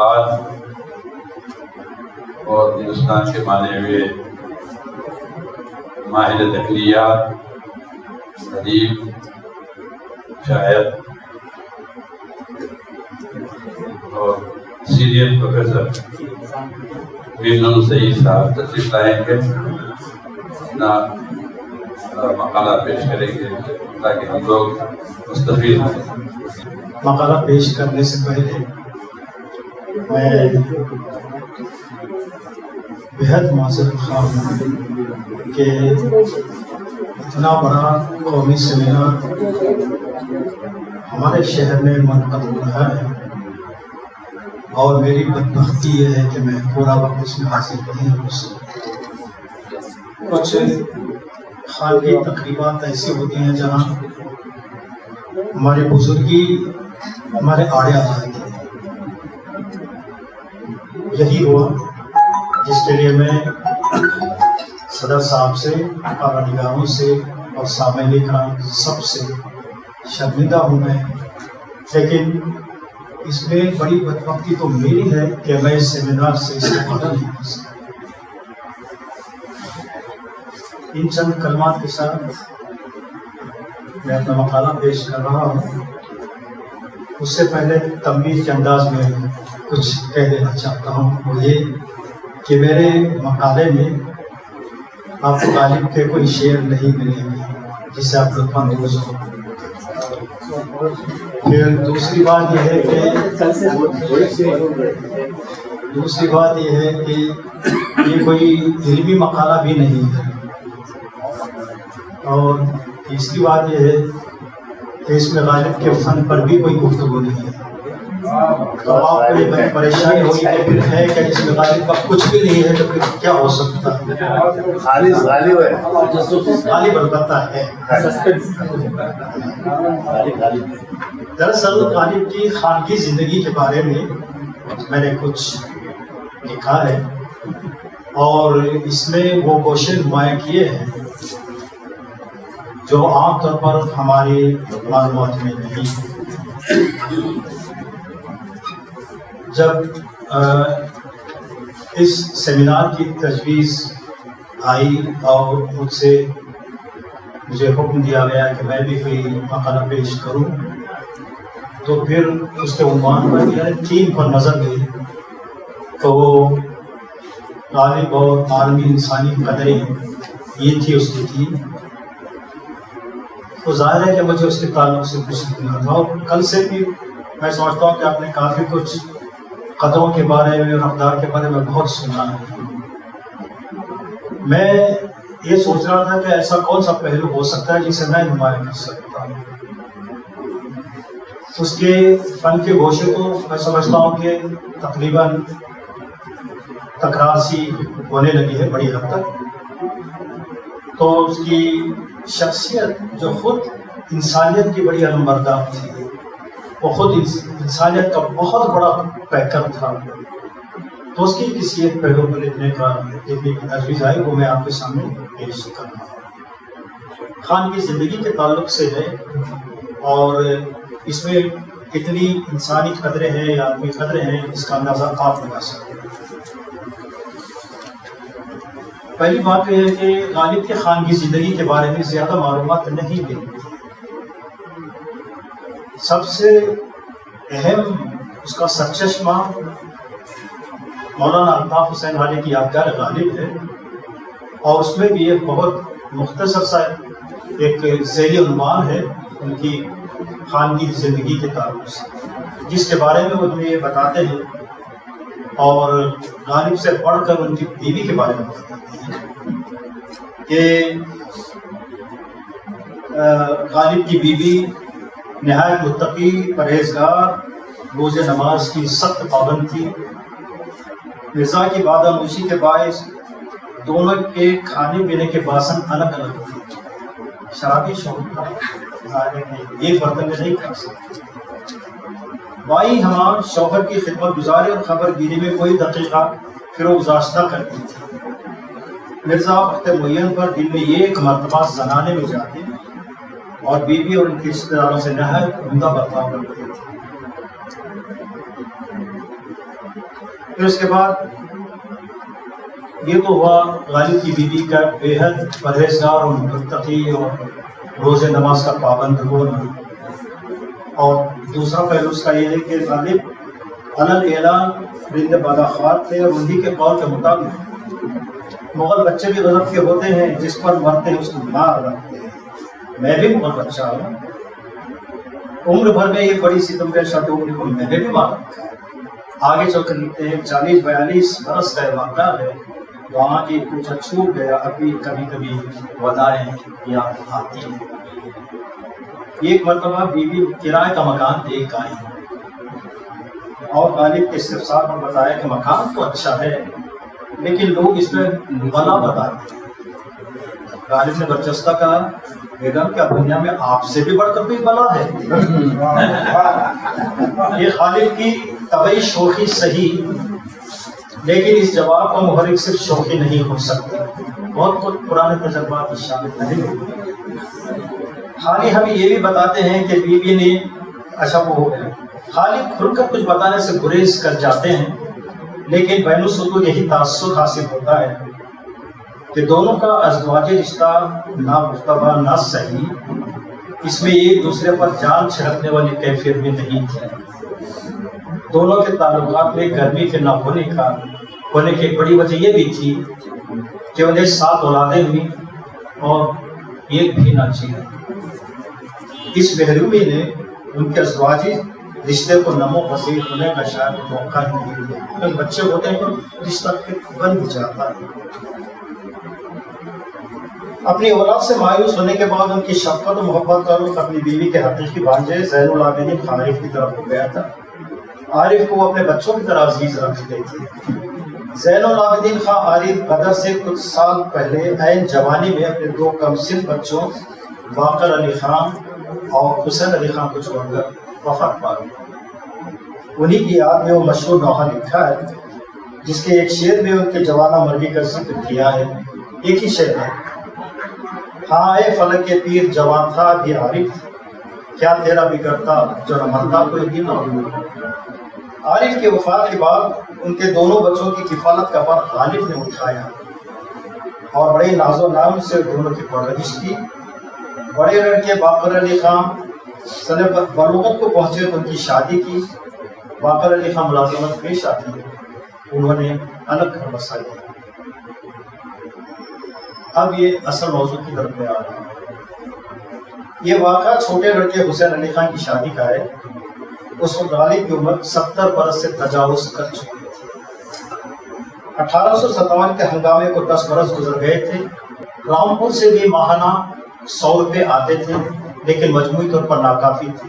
الحال اور ہندوستان کے مانے ہوئے ماہر تحریریات، ادیب، شاعر اور سینئر پروفیسر ویمن سعید صاحب تشریف لائیں گے، اپنا مقالہ پیش کریں گے تاکہ ہم لوگ مستفید ہوں۔ مقالہ پیش کرنے سے پہلے میں بہت معذرت خواہ ہوں کہ اتنا بڑا قومی سیمینار ہمارے شہر میں منعقد ہو رہا ہے اور میری بدبختی یہ ہے کہ میں پورا وقت اس میں حاضر نہیں ہو سکتا۔ کچھ خانگی تقریبات ایسی ہوتی ہیں جہاں ہماری بزرگی ہمارے آڑے آ جاتی ہے۔ یہی ہوا جس کے لیے میں صدر صاحب سے، اعلیٰ نگاروں سے اور سامعین کرام سب سے شرمندہ ہوں میں، لیکن اس میں بڑی بدبختی تو میری ہے کہ میں اس سیمینار سے استفادہ نہیں کر سکتا۔ ان چند کلمات کے ساتھ میں اپنا مقالہ پیش کر رہا ہوں۔ اس سے پہلے تنبیہ کے انداز میں کچھ کہہ دینا چاہتا ہوں، وہ یہ کہ میرے مقالے میں آپ کو غالب کے کوئی شعر نہیں ملیں گے جس سے آپ لطف اندوز ہو۔ پھر دوسری بات یہ ہے کہ یہ کوئی علمی مقالہ بھی نہیں ہے، اور تیسری بات یہ ہے کہ اس میں غالب کے فن پر بھی کوئی گفتگو نہیں ہے۔ تو آپ کو یہ پریشانی ہوئی کہ پھر ہے کہ اس میں غالب کا کچھ بھی نہیں ہے تو پھر کیا ہو سکتا ہے؟ غالب البتہ ہے۔ دراصل غالب کی خانگی زندگی کے بارے میں میں نے کچھ لکھا ہے اور اس میں وہ گوشے نمایاں کیے ہیں جو عام طور پر ہماری معلومات میں نہیں۔ جب اس سیمینار کی تجویز آئی اور مجھے حکم دیا گیا کہ میں بھی کوئی مقالہ پیش کروں، تو پھر اس کے عنوان پر یعنی تھیم پر نظر گئی تو وہ غالب اور عالمی انسانی قدریں، یہ تھی اس کی تھیم۔ تو ظاہر ہے کہ مجھے اس کے تعلق سے کچھ لکھنا تھا، اور کل سے بھی میں سمجھتا ہوں کہ آپ نے کافی کچھ قدروں کے بارے میں اور اقدار کے بارے میں بہت سنا ہے۔ میں یہ سوچ رہا تھا کہ ایسا کون سا پہلو ہو سکتا ہے جسے میں نمایاں کر سکتا ہوں۔ اس کے فن کے گوشے تو میں سمجھتا ہوں کہ تقریباً تکرار سی ہونے لگی ہے بڑی حد تک۔ تو اس کی شخصیت جو خود انسانیت کی بڑی علمبردار تھی، وہ خود انسانیت کا بہت بڑا پیکر تھا، تو اس کی کسی ایک پہلو پر لکھنے کی تجویز آئی، وہ میں آپ کے سامنے پیش کر رہا ہوں۔ خان کی زندگی کے تعلق سے ہے اور اس میں کتنی انسانی قدرے ہیں یا آدمی قدرے ہیں اس کا اندازہ آپ لگا سکتے ہیں۔ پہلی بات یہ ہے کہ غالب کے خان کی زندگی کے بارے میں زیادہ معلومات نہیں ملتی۔ سب سے اہم اس کا سرچشمہ مولانا الطاف حسین علی کی یادگار غالب ہے، اور اس میں بھی ایک بہت مختصر سا ایک ذیلی عنوان ہے ان کی خانگی زندگی کے تعلق سے، جس کے بارے میں وہ ہمیں یہ بتاتے ہیں، اور غالب سے پڑھ کر ان کی بیوی کے بارے میں بتاتے ہیں کہ غالب کی بیوی نہایت متقی، پرہیزگار، روزہ نماز کی سخت پابند تھی۔ مرزا کی باداموشی کے باعث دونوں کے کھانے پینے کے باسن الگ الگ تھے۔ شرابی شوہر ایک برتن میں نہیں کھا سکتے۔ بائی ہمام شوہر کی خدمت گزاری اور خبر گیری میں کوئی دقیقہ فروگزاشت نہ کرتی تھی۔ مرزا وقت معین پر دن میں ایک مرتبہ زنانے میں جاتے اور بیوی اور ان کے رشتے داروں سے نہایت عمدہ برتاؤ کرتے تھے۔ پھر اس کے بعد یہ تو ہوا غالب کی بیوی کا بے حد پرہیزگار اور متقی اور روز نماز کا پابند ہونا، اور دوسرا پہلو اس کا یہ ہے کہ غالب علل اعلان رند بالاخوات تھے، اور انہی کے قول کے مطابق مغل بچے بھی غضب کے ہوتے ہیں، جس پر مرتے ہیں اس کو مار رکھتے ہیں۔ میں بھی مغل بچہ ہوں، عمر بھر میں یہ بڑی ستمگر شرط عمر کو میں نے بھی مار رکھا ہے۔ آگے چل کر لکھتے ہیں 40-42 برس کا واقعہ ہے، وہاں کی کچھ چھوٹ گیا، ابھی کبھی کبھی ودائیں یاد آتی ہیں۔ ایک مرتبہ بیوی کرائے کا مکان دیکھ آئی اور غالب کے استفسار پر بتایا کہ مکان تو اچھا ہے لیکن لوگ اس میں بلا بتاتے ہیں۔ غالب نے برجستہ کہا بیگم کیا دنیا میں آپ سے بھی بڑھ کر کوئی بلا ہے؟ یہ غالب کی طبعی شوخی صحیح، لیکن اس جواب کا محرک صرف شوخی نہیں ہو سکتی، بہت کچھ پرانے تجربات شامل نہیں ہوتے۔ خالی ہمیں یہ بھی بتاتے ہیں کہ بیوی نے خالی کھل کر کچھ بتانے سے گریز کر جاتے ہیں، لیکن بین السطور یہی تاثر حاصل ہوتا ہے کہ دونوں کا ازدواجی رشتہ نہ گفتگو نہ صحیح، اس میں ایک دوسرے پر جان چھڑکنے والی کیفیت بھی نہیں تھی۔ دونوں کے تعلقات میں گرمی کے نہ ہونے کی ایک بڑی وجہ یہ بھی تھی کہ انہیں 7 اولادیں ہوئی اور ایک بھی نہ چیز۔ اس محرومی نے ان کے ازدواجی رشتے کو نمو پذیر ہونے کا شاید موقع ہی نہیں دیا۔ جب بچے ہوتے ہیں تو رشتہ بن جاتا ہے۔ اپنی اولاد سے مایوس ہونے کے بعد ان کی شفقت و محبت کا رخ اپنی بیوی کے حقیقی بھانجے زین العابدین خان عارف کی طرف ہو گیا تھا۔ عارف کو وہ اپنے بچوں کی طرح عزیز رکھتے تھے۔ زین العابدین خان عارف قدر سے کچھ سال پہلے عین جوانی میں اپنے 2 کم سن بچوں باقر علی خان اور حسین علی خان کو چھوڑ کر وفات پا گئے۔ انہی کی یاد میں وہ مشہور نوحہ لکھا ہے جس کے ایک شعر میں ان کے جوانہ مرگی کا ذکر کیا ہے۔ ایک ہی شعر ہے، ہاں اے فلک کے پیر جوان تھا بھی عارف، کیا تیرا بگڑتا جو نہ مرتا کوئی دن اور عارف کے وفات کے بعد ان کے دونوں بچوں کی کفالت کا بار غالب نے اٹھایا اور بڑے ناز و نام سے دونوں کی پرورش کی۔ بڑے لڑکے باقر علی خان سن بلوغت کو پہنچے تو ان کی شادی کی۔ باقر علی خان ملازمت پیش آتی ہے، انہوں نے الگ گھر بسا لیا۔ اب یہ اصل موضوع کی طرف میں آ رہا ہے۔ یہ واقعہ چھوٹے لڑکے حسین علی خان کی شادی کا ہے۔ اس وقت غالب کی عمر 70 برس سے تجاوز کر چکی تھی۔ 1857 کے ہنگامے کو 10 برس گزر گئے تھے۔ رامپور سے بھی ماہانہ 100 روپے آتے تھے لیکن مجموعی طور پر ناکافی تھے۔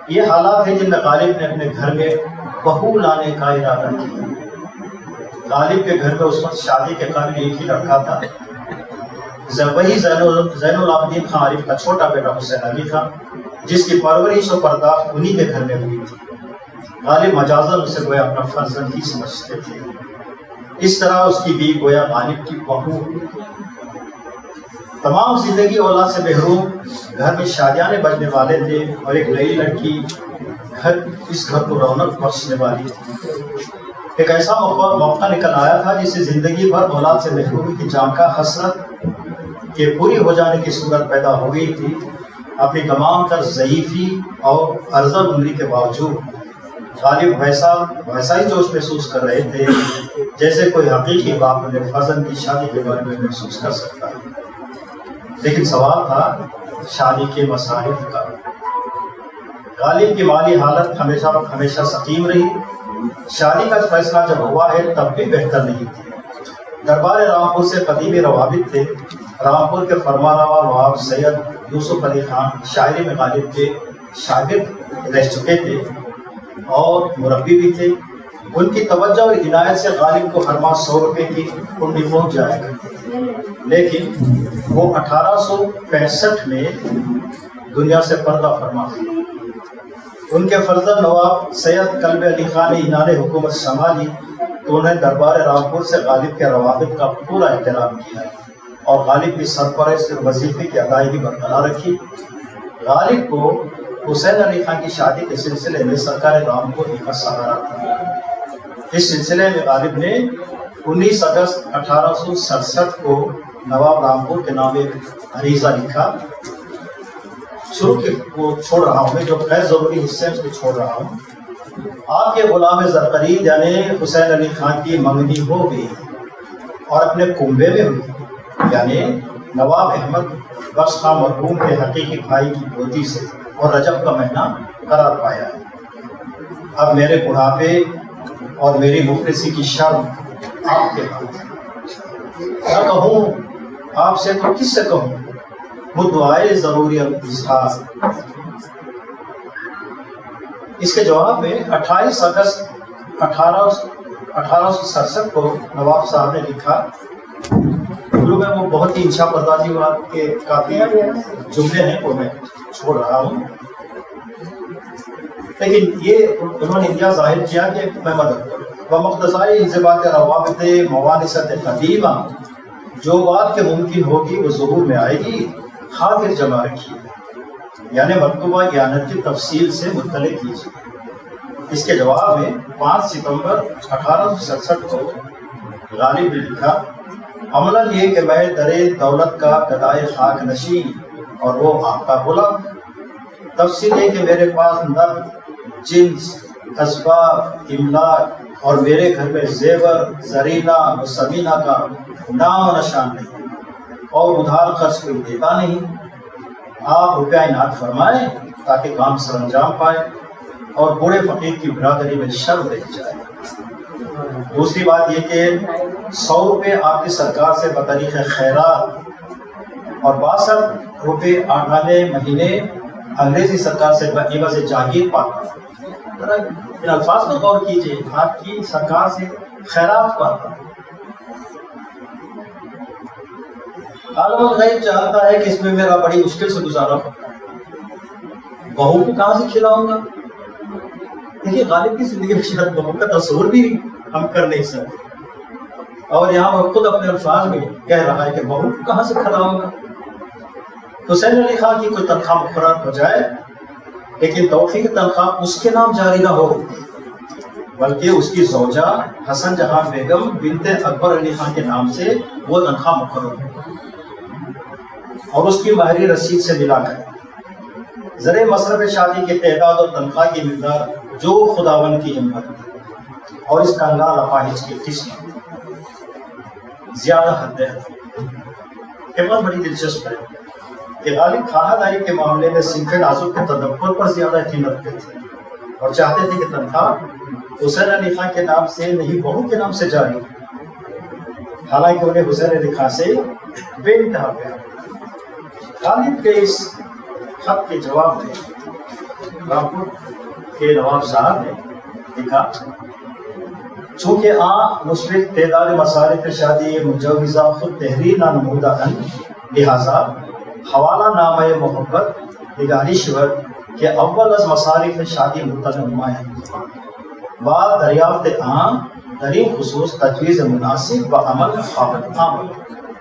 یہ حالات ہیں جن میں غالب نے اپنے گھر میں بہو لانے کا ارادہ کیا۔ غالب کے گھر میں اس وقت شادی کے قابل ایک ہی لڑکا تھا، وہی زین العابدین خان عارف کا چھوٹا بیٹا حسین علی خان، جس کی پرورش و پرداخت انہی کے گھر میں ہوئی تھی۔ غالب مجازاً اسے گویا اپنا فرزند ہی سمجھتے تھے۔ اس طرح اس کی بیوی گویا غالب کی بہو۔ تمام زندگی اولاد سے محروم، گھر میں شادیانے بجنے والے تھے اور ایک نئی لڑکی اس گھر کو رونق بخشنے والی تھی۔ ایک ایسا موقع نکل آیا تھا جسے زندگی بھر اولاد سے محرومی کی جانکا حسرت کے پوری ہو جانے کی صورت پیدا ہو گئی تھی۔ اپنی تمام تر ضعیفی اور ارذل عمری کے باوجود غالب ویسا ہی جوش محسوس کر رہے تھے جیسے کوئی حقیقی باپ اپنے فرزند کی شادی کے بارے میں محسوس کر سکتا ہے۔ لیکن سوال تھا شادی کے مصارف کا۔ غالب کی مالی حالت ہمیشہ سقیم رہی۔ شادی کا فیصلہ جب ہوا ہے تب بھی بہتر نہیں تھی۔ دربار رامپور سے قدیمی روابط تھے۔ رامپور کے فرمانروا نواب سید یوسف علی خان شاعری میں غالب کے شاگرد رہ چکے تھے اور مربی بھی تھے۔ ان کی توجہ اور عنایت سے غالب کو ہر ماہ 100 روپے کی کنڈی پہنچ جایا کرتی تھی، لیکن وہ 1865 میں دنیا سے پردہ فرما ہوئی۔ ان کے فرزند نواب سید قلب علی خان نے عنان حکومت سنبھالی تو انہیں دربار رامپور سے غالب کے روابط کا پورا احترام کیا اور غالب کی سرپرست وظیفے کی ادائیگی برقرار رکھی۔ غالب کو حسین علی خان کی شادی کے سلسلے میں سرکار رامپور ہی کا سہارا تھا۔ اس سلسلے میں غالب نے 19 اگست 1867 کو نواب رامپور کے نام ایک عریضہ لکھا. شروع کے وہ چھوڑ رہا ہوں میں، جو غیر ضروری حصے اس کو چھوڑ رہا ہوں. آپ کے غلام زرقرید یعنی حسین علی خان کی منگنی ہو گئی اور اپنے کنبے میں ہوئی، یعنی نواب احمد بخش خان مرحوم کے حقیقی بھائی کی گودی سے، اور رجب کا مہینہ قرار پایا ہے. اب میرے بڑھاپے اور میری مفلسی کی شرم آپ کے ہاتھ ہے. نہ کہوں آپ سے تو کس سے کہوں، مدعائے ضروری اظہار. اس کے جواب میں 28 اگست 1867 کو نواب صاحب نے لکھا. اردو میں وہ بہت ہی انشا پردازی کے کافی جملے ہیں، وہ میں چھوڑ رہا ہوں، لیکن یہ انہوں نے یہ ظاہر کیا کہ میں مدد کروں. بمقتضائے انضباط روابط موانست قدیمہ، جو بات کہ ممکن ہوگی وہ ظہور میں آئے گی، خاطر جمع رکھیے، یعنی مکتوبہ اعانت کی تفصیل سے مطلع کیجیے. اس کے جواب میں 5 ستمبر 1867 کو غالب نے لکھا. عملاً یہ کہ میں درے دولت کا گدائے خاک نشین اور وہ آپ کا غلام. تفصیل یہ کہ میرے پاس نقد، جنس، اسباب، املاک اور میرے گھر میں زیور، زرینہ و سمینہ کا نام و نشان نہیں، اور ادھار خرچ کوئی دیتا نہیں. آپ روپیہ عنایت فرمائیں تاکہ کام سر انجام پائے اور بوڑھے فقیر کی برادری میں شر دیکھ جائے. دوسری بات یہ کہ 100 روپے آپ کی سرکار سے بطریق خیرات اور 62 روپے آٹھانے مہینے انگریزی سرکار سے عوض جاگیر پاتا. ان الفاظ پر غور کیجیے، آپ کی سرکار سے خیرات پاتا. عالم الغیب جانتا ہے کہ اس میں میرا بڑی مشکل سے گزارا ہوتا ہے. بہو کو کہاں سے کھلاؤں گا؟ دیکھیے غالب کی زندگی میں شاید بہو کا تصور بھی ہم کر نہیں سکتے، اور یہاں وہ خود اپنے الفاظ میں کہہ رہا ہے کہ بہو کو کہاں سے کھلاؤں گا. حسین علی خان کی کوئی تنخواہ مقرر ہو جائے، لیکن توفیق کی تنخواہ اس کے نام جاری نہ ہو، بلکہ اس کی زوجہ حسن جہاں بیگم بنت اکبر علی خان کے نام سے وہ تنخواہ مقرر ہو، اور اس کی مہری رسید سے ملا کر زر مصرف شادی کی تعداد اور تنخواہ کی مقدار جو خداون کی ہمت اور اس کنگال اپاہج کی قسم زیادہ حد ہے. یہ بات بڑی دلچسپ ہے کہ غالب خانہ داری کے معاملے میں صنف نازک کے تدبر پر زیادہ یقین رکھتے تھے اور چاہتے تھے کہ تنخواہ حسین علی خان کے نام سے نہیں بہو کے نام سے جاری ہو، حالانکہ انہیں حسین علی خان سے بے انتہا پیار. غالب کے اس خط کے جواب میں رامپور کے نواب صاحب نے لکھا. چونکہ مشرق تعداد مصارف شادی مجوزہ خود تحریر نہ نمودہ ہیں، لہذا حوالہ نامہ محبت نگاری شور کہ اول از مصارف شادی مطلع نمایاں بعد دریافت عام درین خصوص تجویز مناسب و عمل خواہد عام.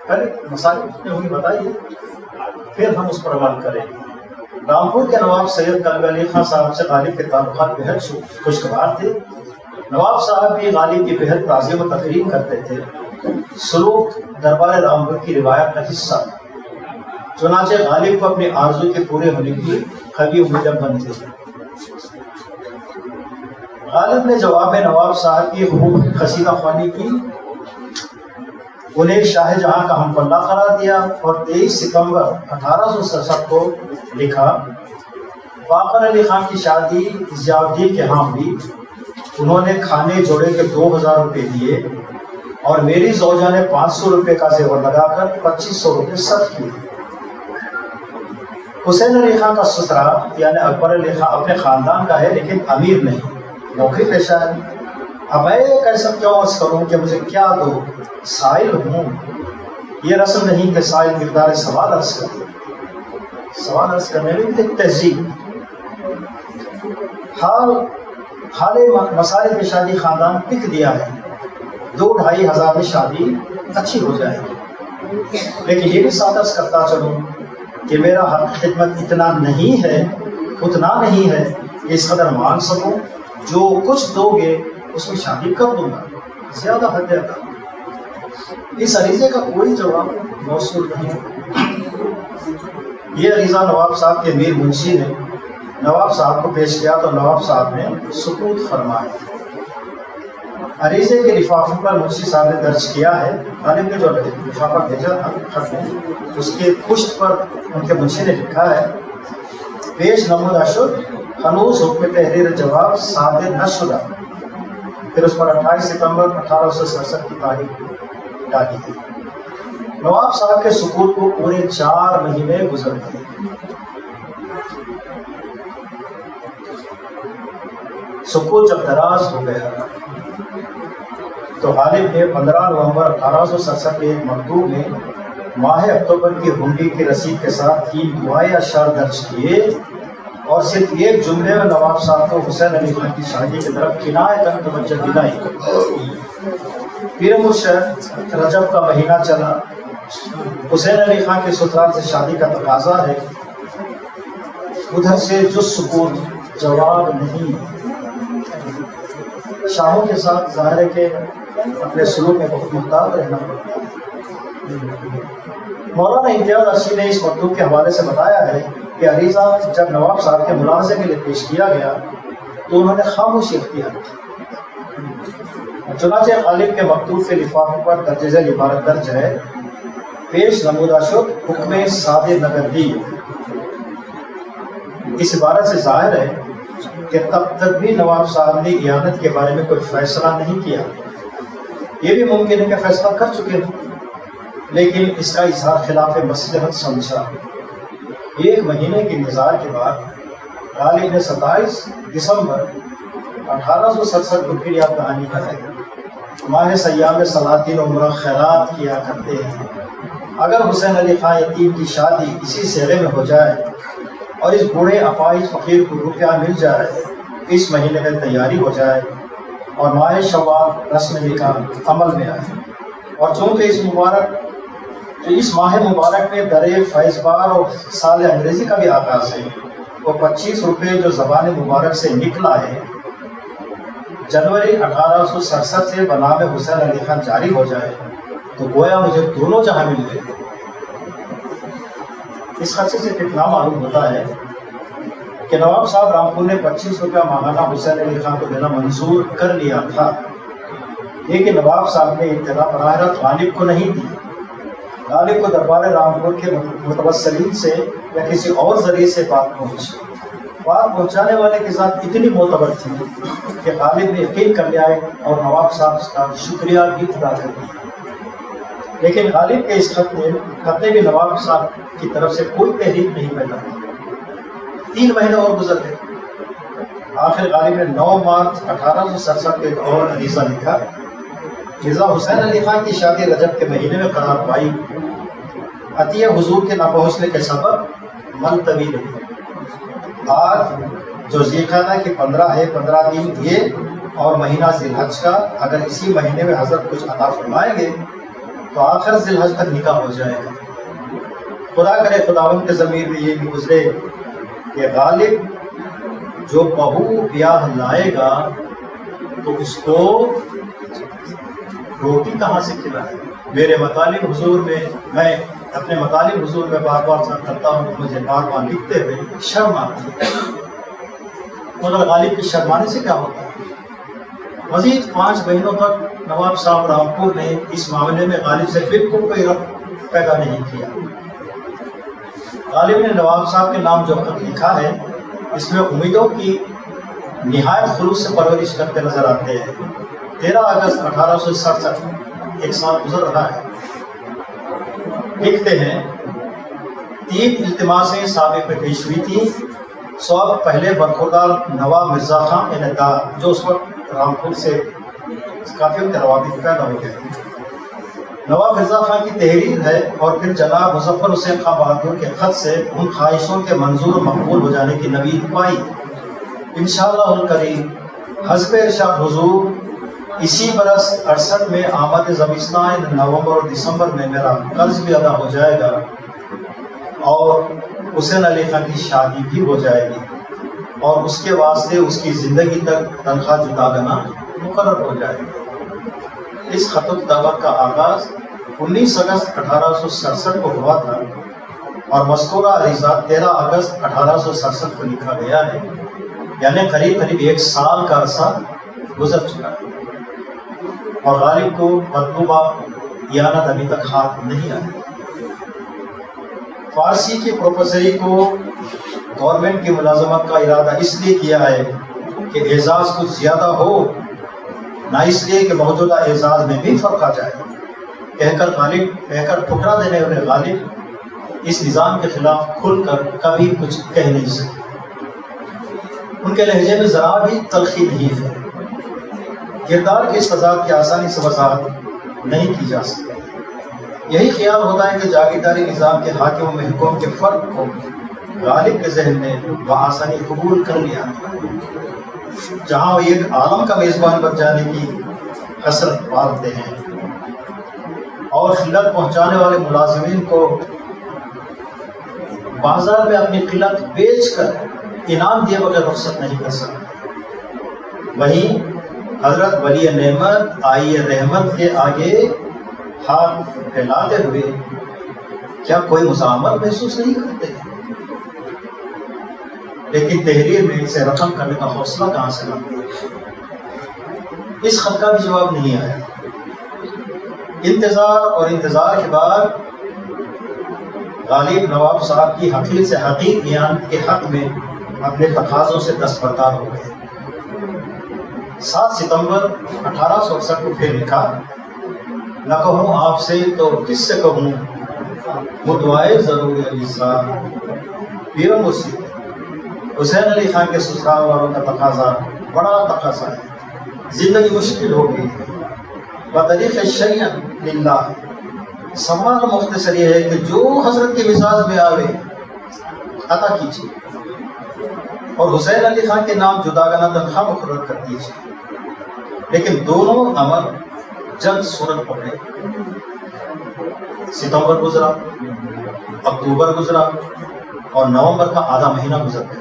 پہلے مصارف نے ہوئی بتائیے، پھر ہم اس پر عمل کریں. رامپور کے نواب سید قلب علی خان صاحب سے غالب کے تعلقات بہت خوشگوار تھے. نواب صاحب بھی غالب کی بہت تعظیم و تکریم کرتے تھے. سلوک دربار رامپور کی روایت کا حصہ، چنانچہ غالب کو اپنی آرزو کے پورے ہونے کی قوی امید بنتی تھی. غالب نے جواب میں نواب صاحب کی خوب قصیدہ خوانی کی، انہیں شاہ جہاں کا ہم پلہ قرار دیا اور 23 ستمبر 1867 کو لکھا. باقر علی خان کی شادی ضیاء الدین کے ہاں ہوئی. انہوں نے کھانے جوڑے کے 2000 روپے دیے اور میری زوجہ نے 500 روپے کا زیور لگا کر 2500 روپے صرف کیے. حسین علی خان کا سسرال یعنی اکبر علی خان اپنے خاندان کا ہے لیکن امیر نہیں، نوکری پیشہ ہے. اب میں ایسا کیوں عرض کروں کہ مجھے کیا دو، سائل ہوں. یہ رسم نہیں کہ سائل مقدار سوال عرض کرے، سوال عرض کرنے میں بھی تہذیب. حال مصارف شادی خاندان لکھ دیا ہے، 2-2.5 ہزار میں شادی اچھی ہو جائے گی. لیکن یہ بھی ساتھ عرض کرتا چلوں کہ میرا حق خدمت اتنا نہیں ہے کہ اس قدر مانگ سکوں. جو کچھ دو گے اس میں شادی کر دوں گا، زیادہ حد ادا۔ اس عریضے کا کوئی جواب موصول نہیں۔ یہ عریضہ نواب صاحب کے میر منشی نے نواب صاحب کو پیش کیا تو نواب صاحب نے سکوت فرمایا۔ عریضے کے لفافے پر منشی صاحب نے درج کیا ہے، غالب نے جو لفافہ بھیجا تھا خط میں، اس کے پشت پر ان کے منشی نے لکھا ہے پیش نمودہ شد ہنوز حکم تحریر جواب صادر نہ شدہ۔ پھر اس پر 28 ستمبر 1867 کی تاریخ ڈالی ہے۔ نواب صاحب کے سکوت کو پورے 4 مہینے گزر گئے۔ سکوت جب دراز ہو گیا تو غالب نے 15 نومبر 1867 کے ایک مکتوب میں ماہ اکتوبر کی ہنڈی کی رسید کے ساتھ 3 دعائے اشعار درج کیے اور صرف ایک جملے میں نواب صاحب کو حسین علی خان کی شادی کی طرف کنایہ تک توجہ دلائی۔ پیر مرشد رجب کا مہینہ چلا، حسین علی خان کے سسرال سے شادی کا تقاضا ہے، ادھر سے جز سکوت جواب نہیں۔ شاہوں کے ساتھ ظاہر ہے کہ اپنے سلوک میں بہت محتاط رہنا پڑتا ہے۔ مولانا امتیاز ارشی نے اس مکتوب کے حوالے سے بتایا ہے کہ عریضہ جب نواب صاحب کے ملاحظے کے لیے پیش کیا گیا تو انہوں نے خاموشی اختیار کی۔ چنانچہ غالب کے مکتوب کے لفافے پر درج ذیل عبارت درج ہے پیش نمودہ شد حکم صادر نگر دی۔ اس عبارت سے ظاہر ہے کہ تب تک بھی نواب صاحب نے اعانت کے بارے میں کوئی فیصلہ نہیں کیا۔ یہ بھی ممکن ہے کہ فیصلہ کر چکے ہیں لیکن اس کا اظہار خلاف مصلحت سمجھا۔ 1 مہینے کے انتظار کے بعد غالب نے 27 دسمبر 1867 کو پھر یاد دہانی کرائی۔ ماہ سیام سلاطین عمرہ خیرات کیا کرتے ہیں، اگر حسین علی خان یتیم کی شادی اسی صیغے میں ہو جائے اور اس بوڑھے اپائج فقیر کو روپیہ مل جائے، اس مہینے میں تیاری ہو جائے اور ماہ شوال رسم نکاح عمل میں آئے، اور چونکہ اس ماہ مبارک میں در فیض بار اور سال انگریزی کا بھی آغاز ہے، وہ 25 روپے جو زبان مبارک سے نکلا ہے جنوری 1867 سے بنام حسین علی خان جاری ہو جائے تو گویا مجھے دونوں جہاں مل گئے۔ اس خدشے سے اتنا معلوم ہوتا ہے کہ نواب صاحب رامپور نے 25 روپیہ ماہانہ حسین علی خان کو دینا منظور کر لیا تھا، لیکن نواب صاحب نے ابتدا براہ راست غالب کو نہیں دی۔ غالب کو دربار رامپور کے متوسلین سے یا کسی اور ذریعے سے بات پہنچانے والے کے ساتھ اتنی معتبر تھی کہ غالب نے یقین کر لیا اور نواب صاحب کا شکریہ بھی ادا کر دیا۔ لیکن غالب کے اس خط نے بھی نواب صاحب کی طرف سے کوئی تحریک نہیں پیدا کی۔ 3 مہینے اور گزر گئے۔ آخر غالب نے 9 مارچ 1867 کو ایک اور عریضہ لکھا۔ مرزا حسین علی خان کی شادی رجب کے مہینے میں قرار پائی، عطیہ حضور کے نہ پہنچنے کے سبب ملتوی رہی۔ آج جو ذیقعدہ کی 15 ہے، 15 دن دیے اور مہینہ ذی الحج کا، اگر اسی مہینے میں حضرت کچھ عطا فرمائیں گے تو آخر ذی الحج تک نکاح ہو جائے گا۔ خدا کرے خداوند کے ضمیر میں یہ بھی گزرے کہ غالب جو بہو بیاہ لائے گا تو اس کو روٹی کہاں سے کھلائے۔ میرے مطالب حضور میں اپنے مطالب حضور میں بار بار سر کرتا ہوں کہ مجھے بار بار لکھتے ہوئے شرم آتی ہے، مگر غالب کی شرمانے سے کیا ہوتا ہے۔ مزید 5 مہینوں تک نواب صاحب رامپور نے اس معاملے میں غالب سے بالکل کوئی ربط پیدا نہیں کیا۔ غالب نے نواب صاحب کے نام جو خط لکھا ہے اس میں امیدوں کی نہایت خلوص سے پرورش کرتے نظر آتے ہیں۔ 13 اگست 1867 ایک سال گزر رہا ہے۔ لکھتے ہیں 3 التماسیں سابق میں پیش ہوئی تھی۔ سب پہلے برخوردار نواب مرزا خان جو اس وقت رامپور سے کافی روابط پیدا ہو گئے تھے، نواب مرزا خان کی تحریر ہے، اور پھر جناب مظفر حسین خان بہادر کے خط سے ان خواہشوں کے منظور و مقبول ہو جانے کی نوید پائی۔ انشاءاللہ الکریم حسب ارشاد حضور اسی برس 68 میں آمد زمستان نومبر اور دسمبر میں میرا قرض بھی ادا ہو جائے گا اور حسین علی خان کی شادی بھی ہو جائے گی، اور اس کے واسطے اس کی زندگی تک تنخواہ جٹا دینا مقرر ہو جائے گا۔ اس خط دعوت کا آغاز 19 اگست 1867 کو ہوا تھا اور مذکورہ عریضہ 13 اگست 1867 کو لکھا گیا ہے، یعنی قریب 1 سال کا عرصہ گزر چکا ہے اور غالب کو مطلوبہ اعانت ابھی تک ہاتھ نہیں آئی۔ فارسی کی پروفیسری کو گورنمنٹ کی ملازمت کا ارادہ اس لیے کیا ہے کہ اعزاز کچھ زیادہ ہو، نہ اس لیے کہ موجودہ اعزاز میں بھی فرق آ جائے۔ کہہ کر ٹھکرا دینے والے غالب اس نظام کے خلاف کھل کر کبھی کچھ کہہ نہیں سکے۔ ان کے لہجے میں ذرا بھی تلخی نہیں ہے۔ کردار کی اس تضاد کی آسانی سے وضاحت نہیں کی جا سکتی۔ یہی خیال ہوتا ہے کہ جاگیرداری نظام کے حاکم و محکوم کے فرق کو غالب کے ذہن نے بآسانی قبول کر لیا تھا، جہاں وہ ایک عالم کا میزبان بن جانے کی حسرت پالتے ہیں اور خلت پہنچانے والے ملازمین کو بازار میں اپنی قلت بیچ کر انعام دیے بغیر رخصت نہیں کر سکتے۔ وہیں حضرت ولی نعمت آئی رحمت کے آگے ہاتھ پھیلاتے ہوئے کیا کوئی مزاحمت محسوس نہیں کرتے؟ لیکن تحریر میں اسے رقم کرنے کا حوصلہ کہاں سے لاتے ہیں؟ اس خط کا بھی جواب نہیں آیا۔ انتظار کے بعد غالب نواب صاحب کی حقیقت سے حقیق بیان کے حق میں اپنے تقاضوں سے دستبردار ہو گئے۔ 7 ستمبر 1868 کو پھر لکھا، نہ کہوں آپ سے تو کس سے کہوں، مدعائے ضرور علی صاحب پیر مسیح۔ حسین علی خان کے سسرال والوں کا تقاضا بڑا تقاضا ہے، زندگی مشکل ہو گئی ہے۔ بطریق شیئا للہ، سوال مختصر یہ ہے کہ جو حضرت کے مزاج میں آوے عطا کیجیے، اور حسین علی خان کے نام جداگانہ تنخواہ مقرر کر دیجیے۔ لیکن دونوں امر جلد صورت پکڑے۔ ستمبر گزرا، اکتوبر گزرا اور نومبر کا آدھا مہینہ گزر گیا۔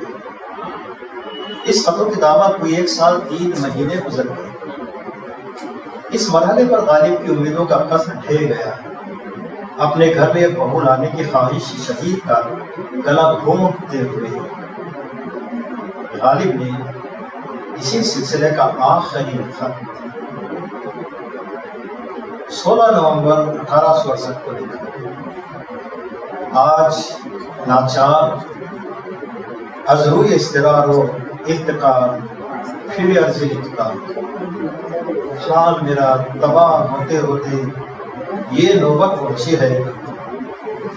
اس خطوں کی دعوت کو 1 سال 3 مہینے گزر گئے۔ اس مرحلے پر غالب کی امیدوں کا قصر ڈھہ گیا۔ اپنے گھر میں ایک بہو لانے کی خواہش شدید کا گلا گھونٹتے ہوئے غالب نے اسی سلسلے کا آخری خط 16 نومبر 1868 کو لکھا۔ آج ناچار از روی اضطرار و افتقار پھر عرض لکھتا، حال میرا تباہ ہوتے ہوتے یہ نوبت پہنچی ہے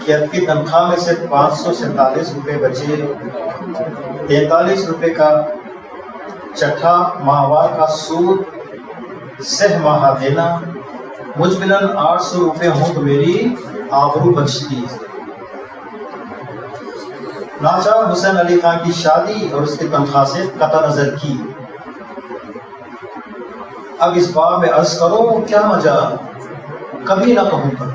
کہ اب کی تنخواہ میں سے 547 روپے بچے، 43 روپے کا چھٹا ماہوار کا سود سہ ماہ دینا، مجملاً 800 روپے ہوں تو میری آبرو بخشتی۔ ناچار حسین علی خان کی شادی اور اس کی تنخواہ سے قطع نظر کی۔ اب اس باب میں عرض کروں کیا مجال، کبھی نہ کہوں پر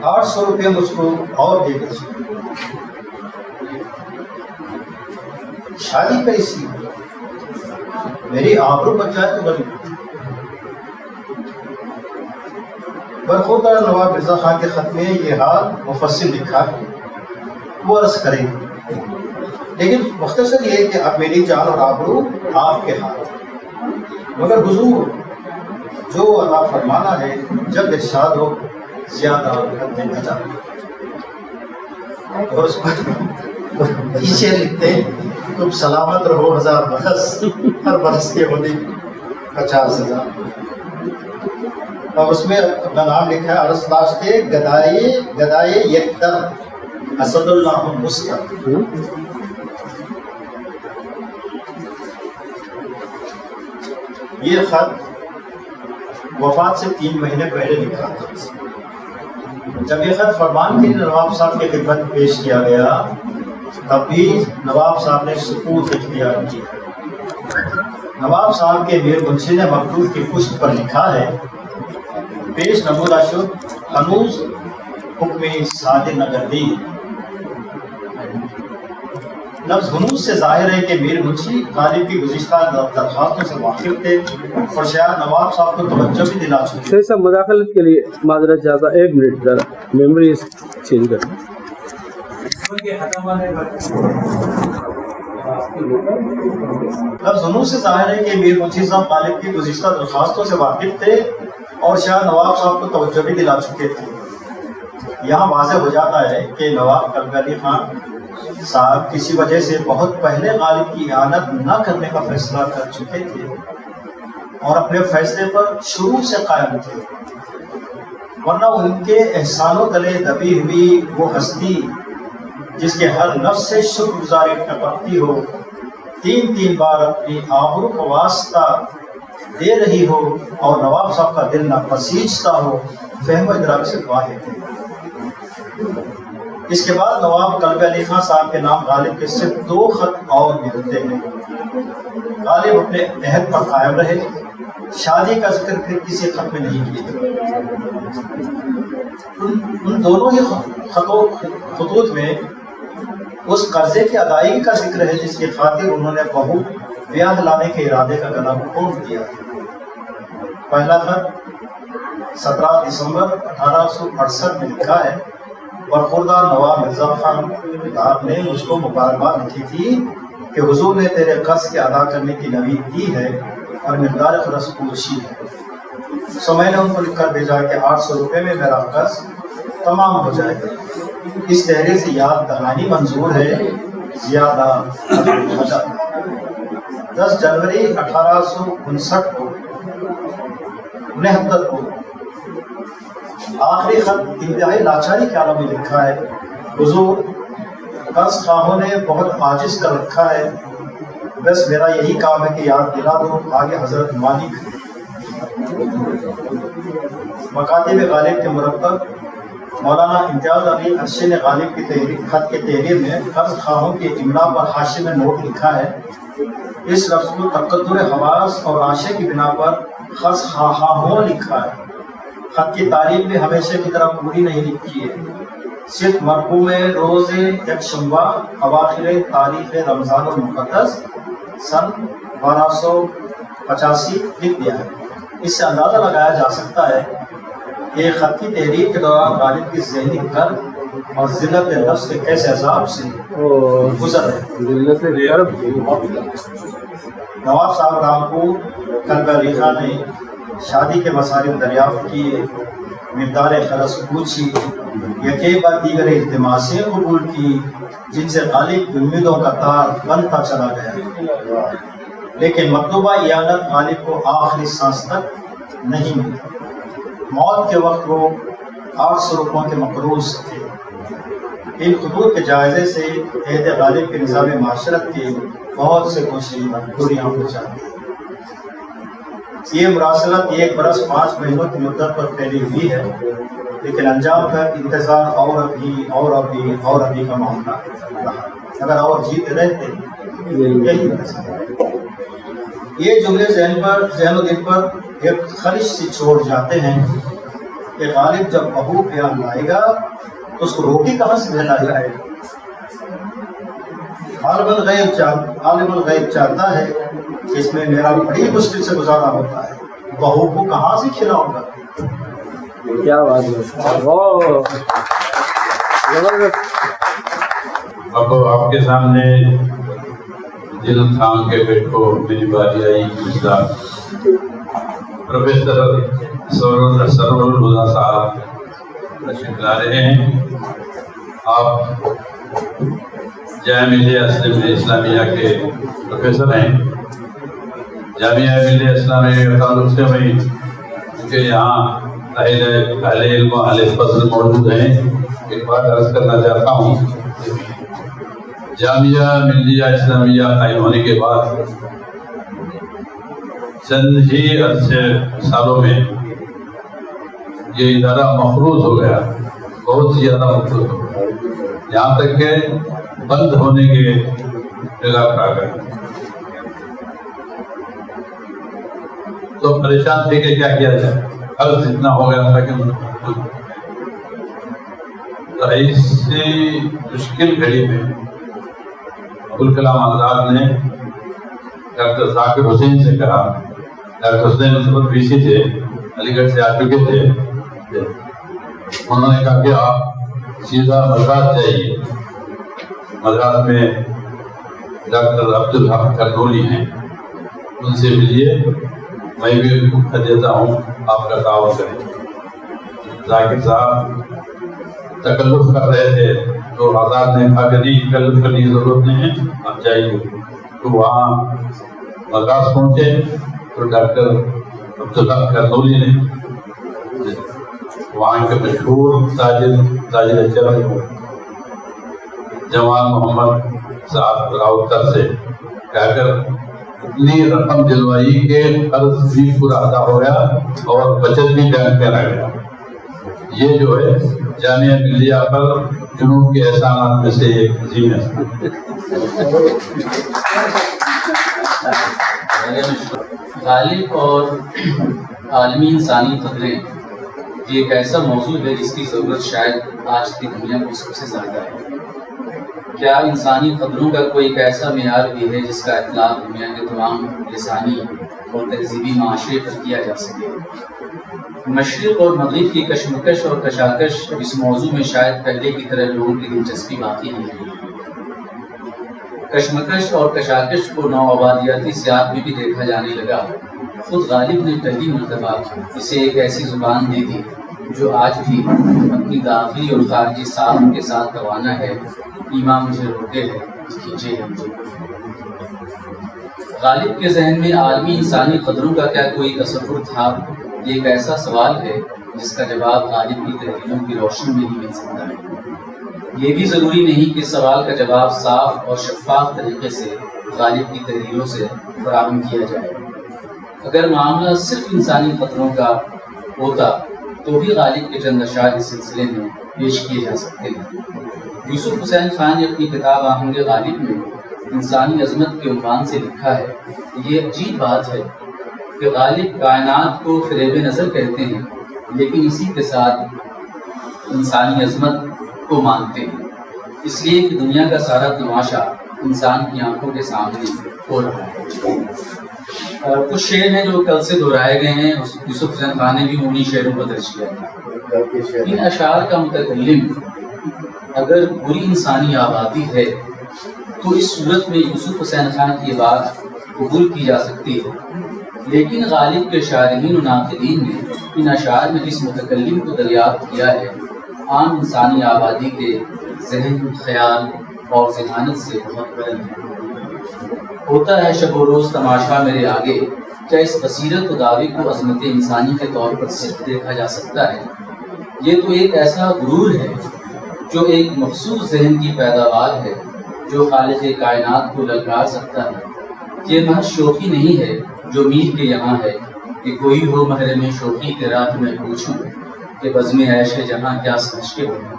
800 روپے مجھ کو اور دے دیجیے۔ شادی کیسی، میری آبرو بچ جائے تو بڑی۔ برخوردار نواب مرزا خان کے خط میں یہ حال مفصل لکھا ہے، وہ عرض کریں گے، لیکن مختصر یہ کہ اب میری جان اور آبرو آپ کے ہاتھ، مگر حضور جو اللہ فرمانا ہے جب ارشاد ہو زیادہ دینا چاہتا۔ اور اس پر پیچھے لکھتے ہیں، تم سلامت رہو 1000 برس، ہر برس کے ہونے 50,000۔ اور اس میں اپنا نام لکھا ہے، عرض داشتے گدائے یکدر اسد اللہ مستر۔ یہ خط وفات سے 3 مہینے پہلے لکھا تھا۔ جب یہ خط فرمان کے لیے نواب صاحب کی خدمت میں پیش کیا گیا تب بھی نواب صاحب نے سکوت اختیار کیا۔ نواب صاحب کے میر منشی نے مکتوب کی پشت پر لکھا ہے، پیش نمودہ شد ہنوز حکم صادر نگردی، لفظ غنوص سے ظاہر ہے کہ میر منشی غالب کی گزشتہ درخواستوں سے واقف تھے اور شاید نواب صاحب کو توجہ بھی دلا چکے. صحیح صاحب مداخلت کے لیے معذرت چاہتا، ایک منٹ ذرا میموری چینج کر. لفظ غنوص سے ظاہر ہے کہ میر منشی صاحب غالب کی گزشتہ درخواستوں سے واقف تھے اور شاید نواب صاحب کو توجہ بھی دلا چکے تھے. یہاں واضح ہو جاتا ہے کہ نواب قلب علی خان صاحب کسی وجہ سے بہت پہلے غالب کی اعانت نہ کرنے کا فیصلہ کر چکے تھے اور اپنے فیصلے پر شروع سے قائم تھے، ورنہ ان کے احسانوں تلے دبی ہوئی وہ ہستی جس کے ہر نفس سے شکر گزاری ٹپکتی ہو، تین بار اپنی آبرو کا واسطہ دے رہی ہو اور نواب صاحب کا دل نہ پسیجتا ہو، فہم و ادراک سے واحد ہے. اس کے بعد نواب قلب علی خان صاحب کے نام غالب کے صرف 2 خط اور ملتے ہیں. غالب اپنے عہد پر قائم رہے، شادی کا ذکر پھر کسی خط میں نہیں کیا. ان دونوں ہی خطوط میں اس قرضے کی ادائیگی کا ذکر ہے جس کی خاطر انہوں نے بہو بیاہ لانے کے ارادے کا گلا گھونٹ دیا. پہلا خط 17 دسمبر 1868 میں لکھا ہے. برخوردار نواب مرزا خان صاحب نے مجھ کو مبارکباد لکھی تھی کہ حضور نے تیرے قرض کے ادا کرنے کی نوید کی ہے اور مقدار قرض پوچھی ہے. سو میں نے ان کو لکھ کر بھیجا کہ 800 روپے میں میرا قرض تمام ہو جائے گا. اس تحریر سے یاد دہانی منظور ہے زیادہ. 10 جنوری 1859 کو آخری خط انتہائی لاچاری کے عالم میں لکھا ہے. حضور قرض خواہوں نے بہت عاجز کر رکھا ہے، بس میرا یہی کام ہے کہ یاد دلا دو، آگے حضرت مالک. مکاتب غالب کے مرتب مولانا امتیاز علی عرشی نے غالب کی خط کے تحریر میں قرض خواہوں کے املا پر حاشیے میں نوٹ لکھا ہے. اس لفظ کو تقدر حواس اور عاشق کی بنا پر قرض خواہوں لکھا ہے. خط کی تعریف بھی ہمیشہ کی طرح پوری نہیں لکھی ہے، صرف مرحوم روز یکشنبہ اواخر تاریخ رمضان المقدس سن 1285 لکھ دیا ہے. اس سے اندازہ لگایا جا سکتا ہے کہ خط کی تحریر کے دوران غالب کی ذہنی کرب اور ذلت نفس کے کیسے عذاب سے گزر رہے. نواب صاحب رامپور قلب علی خان نے شادی کے مصارف دریافت کیے، مقدار قرض پوچھی، یکے بعد دیگر التماسیں قبول کی جن سے غالب امیدوں کا تار بنتا چلا گیا، لیکن مطلوبہ اعانت غالب کو آخری سانس تک نہیں ملی. موت کے وقت وہ 800 روپوں کے مقروض تھے. ان خطوط کے جائزے سے عہد غالب کے نظام معاشرت کی بہت سے کوششیں دوریاں ہو جاتی. یہ مراسلت 1 برس 5 مہینوں کی مدت پر پھیلی ہوئی ہے، لیکن انجام تک انتظار اور ابھی کا معاملہ رہا. اگر اور جیتے رہتے یہی یہ جملے ذہن و دل پر ایک خلش سی چھوڑ جاتے ہیں کہ غالب جب بہو بیان لائے گا تو اس کو روٹی کہاں سے بھیجا جائے گا. عالم الغیب چاہتا ہے کہ اس میں میرا بڑی مشکل سے گزارا ہوتا ہے، بہو کو کہاں سے کھلاؤں گا. کیا بات ہے. اب آپ کے سامنے جن خان کے بیٹ کو میری باری آئی پروفیسر سرور الہدا صاحب تشریف لا رہے ہیں. آپ جامعہ اسلامیہ کے پروفیسر ہیں. جامعہ ملیہ اسلامیہ کے تعلق سے میں کیونکہ یہاں اہل علم و اہل فضل موجود ہیں، ایک بات عرض کرنا چاہتا ہوں. جامعہ ملیہ اسلامیہ قائم ہونے کے بعد چند ہی سالوں میں یہ ادارہ مفروض ہو گیا، بہت زیادہ مفروض ہو گیا، یہاں تک کہ بند ہونے کے جگہ پر آ گئے. تو پریشان تھے کہ کیا کیا جائے، قرض اتنا ہو گیا تھا کہ ایسی مشکل گھڑی میں ابوالکلام آزاد نے ڈاکٹر ذاکر حسین سے کہا، ڈاکٹر حسین اس وقت وی سی تھے، علی گڑھ سے آ چکے تھے، انہوں نے کہا کہ آپ سیدھا مدراس جائیے، مدراس میں ڈاکٹر عبدالحق کرنولی ہیں، ان سے ملیے، میں بھی دیتا ہوں، آپ کا تعاون کریں۔ ذاکر صاحب تکلف کر رہے تھے تو آزاد نے کہا کہ نہیں، تکلف کرنے کی ضرورت نہیں ہے، آپ جائیے۔ تو وہاں مدراس پہنچے تو ڈاکٹر عبدالحق کرنولی نے وہاں کے مشہور تاجر چرم جوان محمد صاحب راؤتر سے کہہ کر اتنی رقم دلوائی کہ قرض بھی پورا ادا ہو گیا اور بچت بھی بینک میں رہ گیا۔ یہ جو ہے جامعہ ملیہ پر جنوب کے احسانات میں سے ایک عظیم احسان۔ غالب اور عالمی انسانی قدریں یہ ایک ایسا موضوع ہے جس کی ضرورت شاید آج کی دنیا کو سب سے زیادہ ہے۔ کیا انسانی قدروں کا کوئی ایک ایسا معیار بھی ہے جس کا اطلاق دنیا کے تمام لسانی اور تہذیبی معاشرے پر کیا جا سکے؟ مشرق اور مغرب کی کشمکش اور کشاکش اس موضوع میں شاید پہلے کی طرح لوگوں کی دلچسپی باقی نہیں ہے۔ کشمکش اور کشاکش کو نوآبادیاتی سیاق میں بھی دیکھا جانے لگا۔ خود غالب نے پہلی مرتبہ اسے ایک ایسی زبان دے دی جو آج بھی اپنی داخلی اور خارجی ساخت کے ساتھ توانا ہے۔ ایماں مجھے روکے ہے، کھینچے ہے مجھے۔ غالب کے ذہن میں عالمی انسانی قدروں کا کیا کوئی تصور تھا؟ یہ ایک ایسا سوال ہے جس کا جواب غالب کی تحریروں کی روشنی میں ہی مل سکتا ہے۔ یہ بھی ضروری نہیں کہ سوال کا جواب صاف اور شفاف طریقے سے غالب کی تحریروں سے فراہم کیا جائے۔ اگر معاملہ صرف انسانی قدروں کا ہوتا تو بھی غالب کے چند اشعار اس سلسلے میں پیش کیے جا سکتے ہیں۔ یوسف حسین خان نے اپنی کتاب آہنگ غالب میں انسانی عظمت کے عنوان سے لکھا ہے، یہ عجیب بات ہے کہ غالب کائنات کو فریب نظر کہتے ہیں لیکن اسی کے ساتھ انسانی عظمت کو مانتے ہیں، اس لیے کہ دنیا کا سارا تماشا انسان کی آنکھوں کے سامنے ہو رہا ہے۔ کچھ شعر ہیں جو کل سے دہرائے گئے ہیں، یوسف حسین خان نے بھی انہی شعروں کو درج کیا تھا۔ ان اشعار کا متکلم اگر بری انسانی آبادی ہے تو اس صورت میں یوسف حسین خان کی بات قبول کی جا سکتی ہے، لیکن غالب کے شارحین و ناقدین نے ان اشعار میں جس متکلم کو دریافت کیا ہے عام انسانی آبادی کے ذہن، خیال اور ذہانت سے بہت بلند ہے۔ ہوتا ہے شب و روز تماشا میرے آگے، کیا اس بصیرت و دعوے کو عظمت انسانی کے طور پر صرف دیکھا جا سکتا ہے؟ یہ تو ایک ایسا غرور ہے جو ایک مخصوص ذہن کی پیداوار ہے جو خالق کائنات کو للکار سکتا ہے۔ یہ محض شوخی نہیں ہے جو میر کے یہاں ہے کہ کوئی ہو محرم شوخی کے راہ میں پوچھوں کہ بزم عیش جہاں کیا سمجھ کے ہونا۔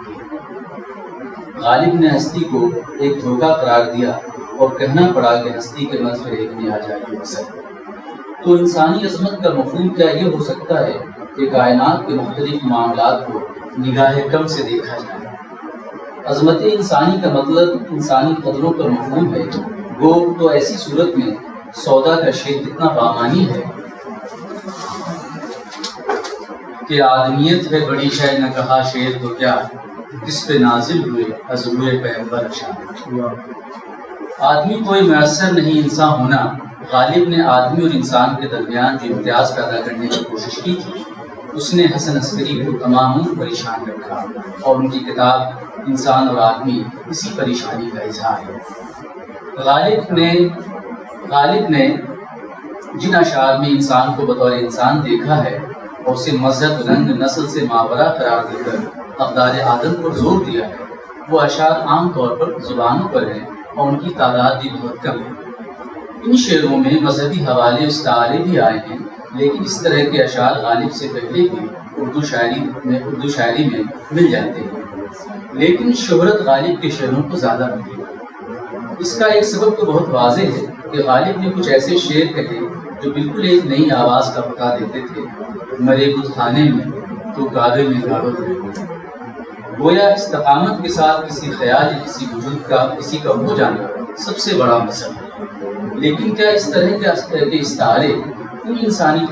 غالب نے ہستی کو ایک دھوکہ قرار دیا اور کہنا پڑا کہ ہستی کے مت فریب میں آ جائے گی بسر۔ تو انسانی عظمت کا مفہوم کیا یہ ہو سکتا ہے کہ کائنات کے مختلف معاملات کو نگاہ کم سے دیکھا جائے؟ عظمت انسانی کا مطلب انسانی قدروں کا مفہوم ہے، گو تو ایسی صورت میں سودا کا شعر کتنا بامانی ہے کہ آدمیت ہے بڑی شے نہ کہا شعر تو کیا، جس پہ نازل ہوئے حضور پیغمبر اشعار۔ آدمی کوئی میسر نہیں انسان ہونا۔ غالب نے آدمی اور انسان کے درمیان جو امتیاز پیدا کرنے کی کوشش کی تھی اس نے حسن عسکری کو تمام پریشان رکھا، اور ان کی کتاب انسان اور آدمی اسی پریشانی کا اظہار ہے۔ غالب نے جن اشعار میں انسان کو بطور انسان دیکھا ہے اور اسے مذہب، رنگ، نسل سے ماورا قرار دے کر اقدار آدم پر زور دیا ہے، وہ اشعار عام طور پر زبانوں پر ہیں اور ان کی تعداد بھی بہت کم ہے۔ ان شعروں میں مذہبی حوالے استعارے بھی آئے ہیں، لیکن اس طرح کے اشعار غالب سے پہلے بھی اردو شاعری میں مل جاتے ہیں، لیکن شہرت غالب کے شعروں کو زیادہ ملی۔ اس کا ایک سبب تو بہت واضح ہے کہ غالب نے کچھ ایسے شعر کہے جو بالکل ایک نئی آواز کا پتا دیتے تھے۔ مرے بت خانے میں تو کعبے میں گاڑو دے، گویا استقامت کے ساتھ کسی خیال یا کسی وجود کا کسی کا ہو جانا سب سے بڑا مذہب ہے، لیکن کیا اس طرح کے استعارے ان انسانی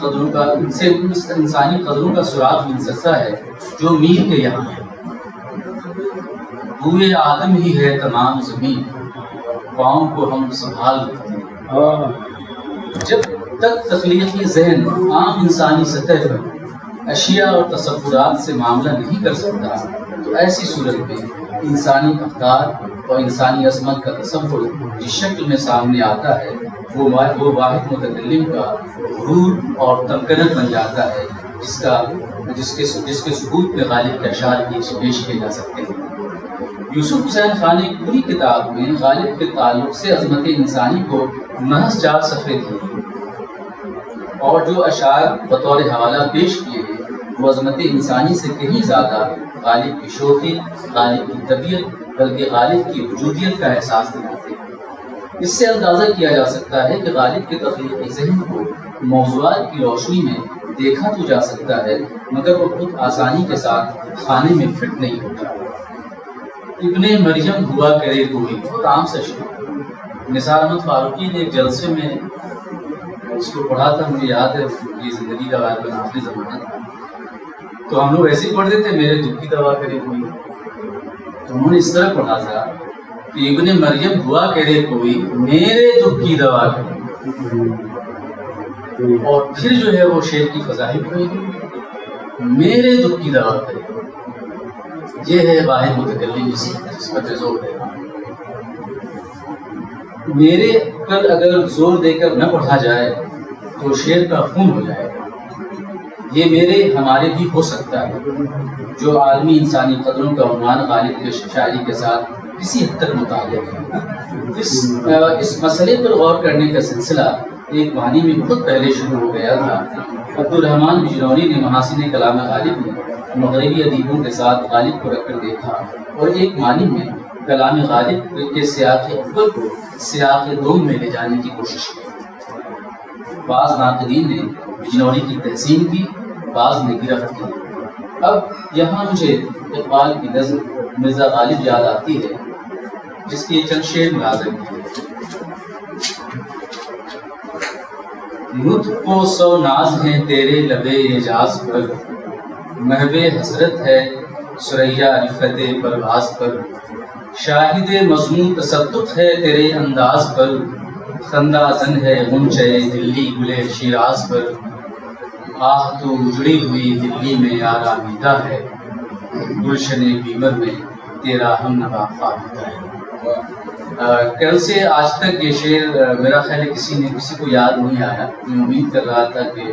قدروں کا سراغ مل سکتا ہے جو میر کے یہاں ہے؟ بوئے آدم ہی ہے تمام زمین، پاؤں کو ہم سنبھال رکھتے ہیں۔ جب تک تخلیقی ذہن عام انسانی سطح پر اشیاء اور تصورات سے معاملہ نہیں کر سکتا تو ایسی صورت میں انسانی اقدار اور انسانی عظمت کا تصور جس شکل میں سامنے آتا ہے وہ واحد متکلم کا غرور اور تمکنت بن جاتا ہے، جس کے ثبوت میں غالب کے اشعار پیش کیے جا سکتے ہیں۔ یوسف حسین خان نے پوری کتاب میں غالب کے تعلق سے عظمت انسانی کو محض 4 صفحے دیے، اور جو اشعار بطور حوالہ پیش کیے ہیں وہ عظمت انسانی سے کہیں زیادہ غالب کی شوخی، غالب کی طبیعت، بلکہ غالب کی وجودیت کا احساس دلاتے ہیں۔ اس سے اندازہ کیا جا سکتا ہے کہ غالب کے تخلیقی ذہن کو موضوعات کی روشنی میں دیکھا تو جا سکتا ہے، مگر وہ خود آسانی کے ساتھ خانے میں فٹ نہیں ہوتا۔ ابن مریم ہوا کرے کوئی، بہت عام سا شعر، نثار احمد فاروقی نے ایک جلسے میں اس کو پڑھا تھا، مجھے یاد ہے یہ زندگی کا غالباً آخری زمانہ تھا، تو ہم لوگ ایسے ہی پڑھتے تھے میرے دکھ کی دوا کرے کوئی، تو انہوں نے اس طرح پڑھا تھا کہ ابن مریم ہوا کرے کوئی میرے دکھ کی دوا کرے، اور پھر جو ہے وہ شعر کی فضاحت ہوئی میرے دکھ کی دوا کرے۔ یہ ہے واحد متکلم جس پر زور ہے۔ میرے پر اگر زور دے کر نہ پڑھا جائے تو شعر کا خون ہو جائے گا۔ یہ میرے ہمارے بھی ہو سکتا ہے، جو عالمی انسانی قدروں کا عنوان غالب کے شاعری کے ساتھ کسی حد تک متعلق ہے۔ اس مسئلے پر غور کرنے کا سلسلہ ایک معنی میں بہت پہلے شروع ہو گیا تھا۔ عبدالرحمن بجنوری نے محاسن کلام غالب میں مغربی ادیبوں کے ساتھ غالب کو رکھ کر دیکھا، اور ایک معنی میں کلام غالب کے سیاق اول کو سیاق دوم میں لے جانے کی کوشش کی۔ بعض ناقدین نے بجنوری کی تحسین کی، بعض نے گرفت کی۔ اب یہاں مجھے اقبال کی نظم مرزا غالب یاد آتی ہے، جس کی چند شعر ملازم کی۔ نطق و سو ناز ہیں تیرے لبے اعجاز پر، محو حسرت ہے ثریا رفعت پرواز پر، شاہد مضمون تصدق ہے تیرے انداز پر، خندہ زن ہے غنچہ دلی گلے شیراز پر، آہ تو اجڑی ہوئی دلی میں آرامیدہ ہے، گلشن بیمر میں تیرا ہم نوا خوامیدہ ہے۔ کل سے آج تک یہ شعر میرا خیال ہے کسی کو یاد نہیں آیا۔ میں امید کر رہا تھا کہ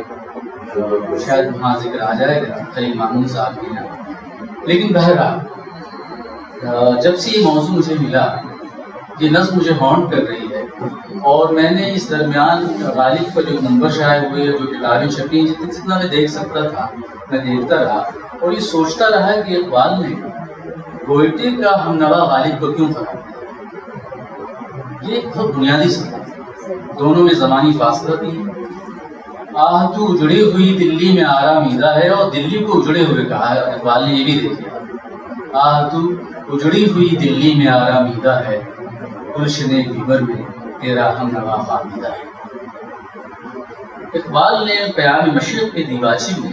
شاید وہاں ذکر آ جائے گا خلیل مامون صاحب کے یہاں، لیکن بہرحال جب سے یہ موضوع مجھے ملا، یہ نظم مجھے ہانٹ کر رہی ہے، اور میں نے اس درمیان غالب پر جو نمبر شائع ہوئے، جو کتابیں چھپی، جتنا میں دیکھ سکتا تھا میں دیکھتا رہا، اور یہ سوچتا رہا کہ اقبال نے گوئٹے کا ہم نوا غالب کو کیوں قرار دیا۔ یہ ایک بہت بنیادی سوال ہے، دونوں میں زمانی فاصلہ بھی ہے۔ آہ تو اجڑی ہوئی دلی میں آرامیدہ ہے، اور دلی کو اجڑے ہوئے کہا ہے، اقبال نے یہ بھی دیکھ لیا۔ آہ تو اجڑی ہوئی دلی میں آرامیدہ ہے، گلشن بیمر میں تیرا ہم نوا خوامیدہ ہے۔ اقبال نے پیام مشرق کے دیباچی میں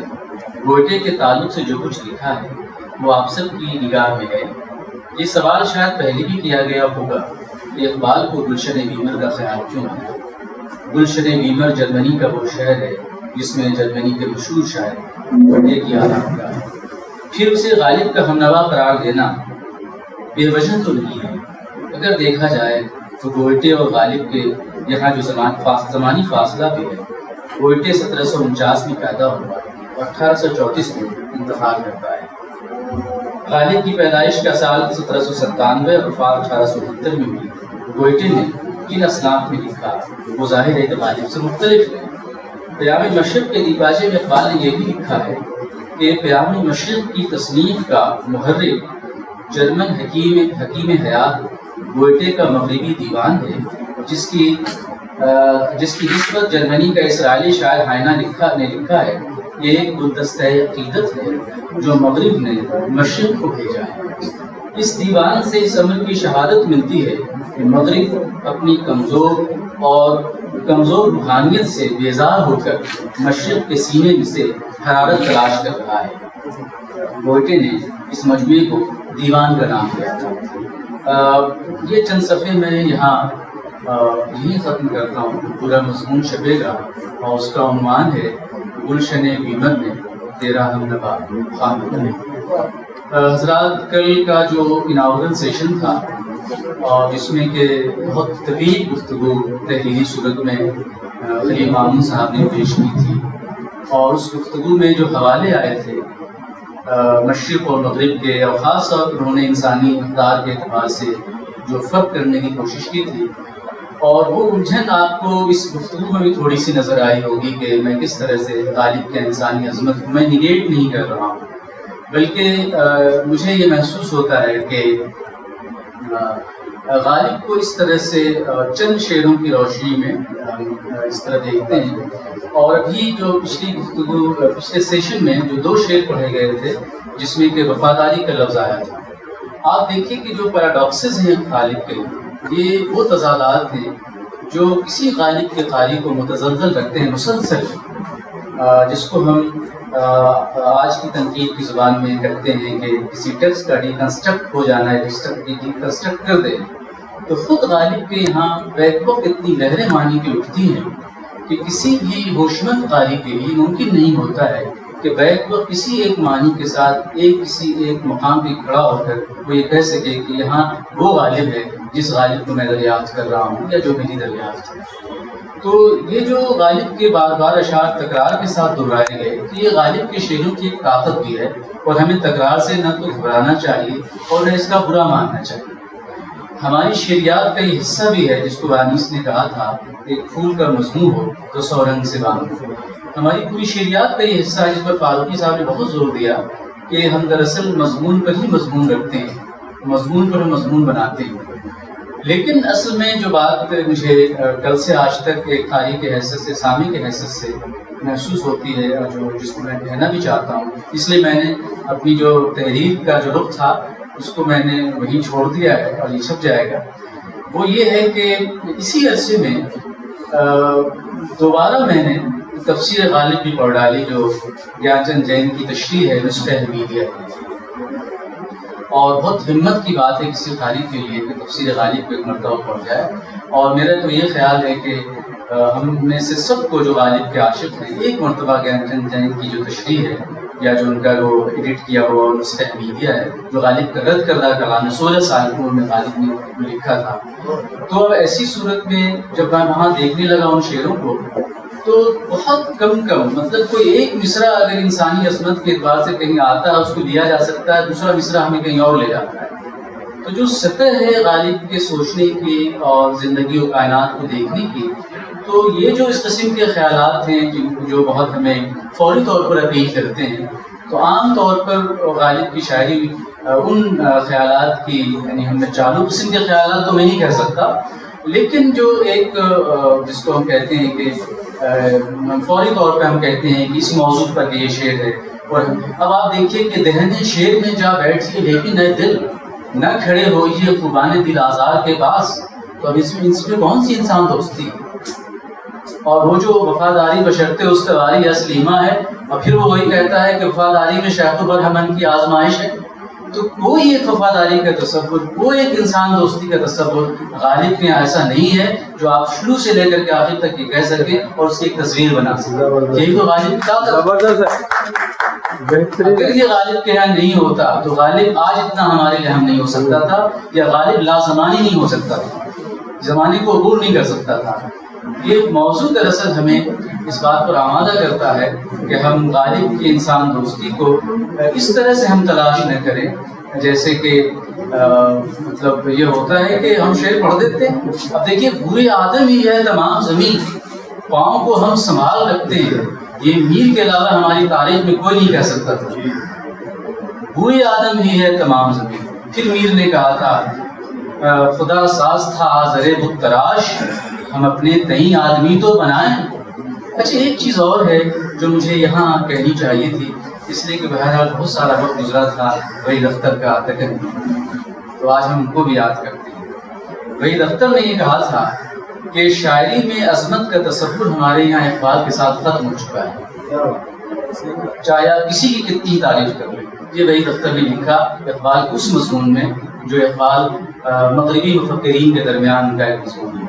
گوئٹے کے تعلق سے جو کچھ لکھا ہے وہ آپ سب کی نگاہ میں ہے۔ یہ سوال شاید پہلے بھی کیا گیا ہوگا کہ اقبال کو گلشن بیمر کا خیال کیوں آیا۔ گلشن بیمر جرمنی کا وہ شہر ہے جس میں جرمنی کے مشہور شاعر گوئٹے کی آرام گاہ ہے۔ پھر اسے غالب کا ہم نوا قرار دینا بے وجہ تو نہیں ہے۔ اگر دیکھا جائے تو گوئٹے اور غالب کے یہاں جو زمانی فاصلہ بھی ہے، گوئٹے 1749 میں پیدا ہوا اور 1834 میں انتقال کرتا ہے۔ غالب کی پیدائش کا سال 1797 اور وفات 1869 میں ہوئی۔ گوئٹے نے جن اصناف میں لکھا وہ ظاہر ہے کہ غالب سے مختلف ہے۔ پیام مشرق کے دیباچے میں اقبال نے یہ بھی لکھا ہے کہ پیام مشرق کی تصنیف کا محرک جرمن حکیم حیات گوئٹے کا مغربی دیوان ہے، جس کی نسبت جرمنی کا اسرائیلی شاعر ہائنہ نے لکھا ہے۔ ایک گلدستہ عقیدت ہے جو مغرب نے مشرق کو بھیجا ہے۔ اس دیوان سے اس امر کی شہادت ملتی ہے کہ مغرب اپنی کمزور روحانیت سے بیزار ہو کر مشرق کے سینے میں سے حرارت تلاش کر رہا ہے۔ گوئٹے نے اس مجموعے کو دیوان کا نام دیا تھا۔ یہ چند صفحے میں یہاں یہی ختم کرتا ہوں، پورا مضمون چھپے گا اور اس کا عنوان ہے گلشن بیمر میں تیرا ہم نوا خان۔ حضرات، کل کا جو اناگورل سیشن تھا اور جس میں کہ بہت طویل گفتگو تحریری صورت میں خلیل مامون صاحب نے پیش کی تھی، اور اس گفتگو میں جو حوالے آئے تھے مشرق اور مغرب کے، اور خاص طور پر انہوں نے انسانی مقدار کے اعتبار سے جو فرق کرنے کی کوشش کی تھی، اور وہ الجھن آپ کو اس گفتگو میں بھی تھوڑی سی نظر آئی ہوگی کہ میں کس طرح سے غالب کے انسانی عظمت کو میں نگیٹ نہیں کر رہا ہوں، بلکہ مجھے یہ محسوس ہوتا ہے کہ غالب کو اس طرح سے چند شعروں کی روشنی میں اس طرح دیکھتے ہیں، اور ابھی جو پچھلے سیشن میں جو 2 شعر پڑھے گئے تھے جس میں کہ وفاداری کا لفظ آیا تھا، آپ دیکھیے کہ جو پیراڈاکسز ہیں غالب کے، یہ وہ تضادات ہیں جو کسی غالب کے قاری کو متزلزل رکھتے ہیں مسلسل، جس کو ہم آج کی تنقید کی زبان میں کہتے ہیں کہ کسی ٹیکسٹ کا ڈیکنسٹرکٹ ہو جانا ہے، ڈیکنسٹرکٹ کر دے، تو خود غالب کے یہاں بیک وقت اتنی لہریں معنی کی اٹھتی ہیں کہ کسی بھی ہوشمند قاری کے لیے ممکن نہیں ہوتا ہے کہ بیک وقت کسی ایک معنی کے ساتھ کسی ایک مقام پہ کھڑا ہو کر وہ یہ کہہ سکے کہ یہاں وہ غالب ہے جس غالب کو میں دریافت کر رہا ہوں یا جو میری دریافت ہے۔ تو یہ جو غالب کے بار بار اشعار تکرار کے ساتھ دہرائے گئے، کہ یہ غالب کے شعروں کی ایک طاقت بھی ہے، اور ہمیں تکرار سے نہ تو گھبرانا چاہیے اور نہ اس کا برا ماننا چاہیے۔ ہماری شعریات کا یہ حصہ بھی ہے جس کو وانیس نے کہا تھا، ایک پھول کا مضمون ہو تو 100 رنگ سے باندھو۔ ہماری پوری شعریات کا یہ حصہ ہے جس پر فاروقی صاحب نے بہت زور دیا کہ ہم دراصل مضمون پر ہی مضمون رکھتے ہیں، مضمون پر ہم مضمون بناتے ہیں۔ لیکن اصل میں جو بات مجھے کل سے آج تک ایک قاری کے حیثیت سے، سامع کے حیثیت سے محسوس ہوتی ہے، اور جس کو میں کہنا بھی چاہتا ہوں، اس لیے میں نے اپنی جو تحریر کا جو رخ تھا اس کو میں نے وہیں چھوڑ دیا ہے اور یہ چھپ جائے گا، وہ یہ ہے کہ اسی عرصے میں دوبارہ میں نے تفسیر غالب بھی پڑھ ڈالی، جو گیان چند جین کی تشریح ہے نسخہ حمیدیہ، اور بہت ہمت کی بات ہے کسی قاری کے لیے کہ تفسیر غالب کو ایک مرتبہ پڑھ جائے، اور میرا تو یہ خیال ہے کہ ہم میں سے سب کو جو غالب کے عاشق ہیں ایک مرتبہ گیان چند جین کی جو تشریح ہے یا جو ان کا وہ ایڈٹ کیا ہوا نسخہ حمیدیہ ہے جو غالب کا رد کردہ کلام 16 سال کی عمر میں غالب نے لکھا تھا، تو اب ایسی صورت میں جب میں وہاں دیکھنے لگا ان شعروں کو تو بہت کم مطلب کوئی ایک مصرع اگر انسانی عصمت کے اعتبار سے کہیں آتا ہے اس کو لیا جا سکتا ہے، دوسرا مصرع ہمیں کہیں اور لے جاتا ہے۔ تو جو سطح ہے غالب کے سوچنے کی اور زندگی و کائنات کو دیکھنے کی، تو یہ جو اس قسم کے خیالات ہیں جو بہت ہمیں فوری طور پر اپیل کرتے ہیں، تو عام طور پر غالب کی شاعری ان خیالات کی، یعنی ہم نے چالو قسم کے خیالات تو میں نہیں کہہ سکتا، لیکن جو ایک جس کو ہم کہتے ہیں کہ فوری طور پہ ہم کہتے ہیں کہ اس موضوع پر یہ شعر ہے، اور اب آپ دیکھیے کہ دہنے شعر میں جا بیٹھیے لیکن اے دل نہ کھڑے ہوئیے خوبان دل آزار کے پاس، تو اب اس میں کون سی انسان دوستی، اور وہ جو وفاداری بشرطِ استواری اسلیمہ ہے، اور پھر وہ وہی کہتا ہے کہ وفاداری میں شیخ و برہمن کی آزمائش ہے، تو کوئی ایک وفاداری کا تصور، کوئی ایک انسان دوستی کا تصور غالب میں ایسا نہیں ہے جو آپ شروع سے لے کر کے آخر تک یہ کہہ سکیں اور اس کی ایک تصویر بنا سکیں۔ یہی تو غالب کا زبردست ہے، اگر یہ غالب کے یہاں نہیں ہوتا تو غالب آج اتنا ہمارے لیے ہم نہیں ہو سکتا تھا، یا غالب لازمانی نہیں ہو سکتا تھا، زمانے کو عبور نہیں کر سکتا تھا۔ یہ موضوع دراصل ہمیں اس بات پر آمادہ کرتا ہے کہ ہم غالب کی انسان دوستی کو اس طرح سے ہم تلاش نہ کریں جیسے کہ مطلب یہ ہوتا ہے کہ ہم شعر پڑھ دیتے ہیں، اب دیکھیے بوئے آدم ہی ہے تمام زمین، پاؤں کو ہم سنبھال رکھتے ہیں، یہ میر کے علاوہ ہماری تاریخ میں کوئی نہیں کہہ سکتا تھا، بوئے آدم ہی ہے تمام زمین۔ پھر میر نے کہا تھا خدا ساز تھا آزر بت تراش، ہم اپنے تئیں آدمی تو بنائیں۔ اچھا ایک چیز اور ہے جو مجھے یہاں کہنی چاہیے تھی، اس لیے کہ بہرحال بہت سارا وقت گزرا تھا وحید اختر کا تکن، تو آج ہم ان کو بھی یاد کرتے ہیں۔ وحید اختر نے یہ کہا تھا کہ شاعری میں عظمت کا تصور ہمارے یہاں اقبال کے ساتھ ختم ہو چکا ہے، چاہے آپ کسی کی کتنی تعریف کر لیں۔ یہ وحید اختر نے لکھا اقبال کے اس مضمون میں جو اقبال مغربی مفکرین کے درمیان کا ایک مضمون ہے۔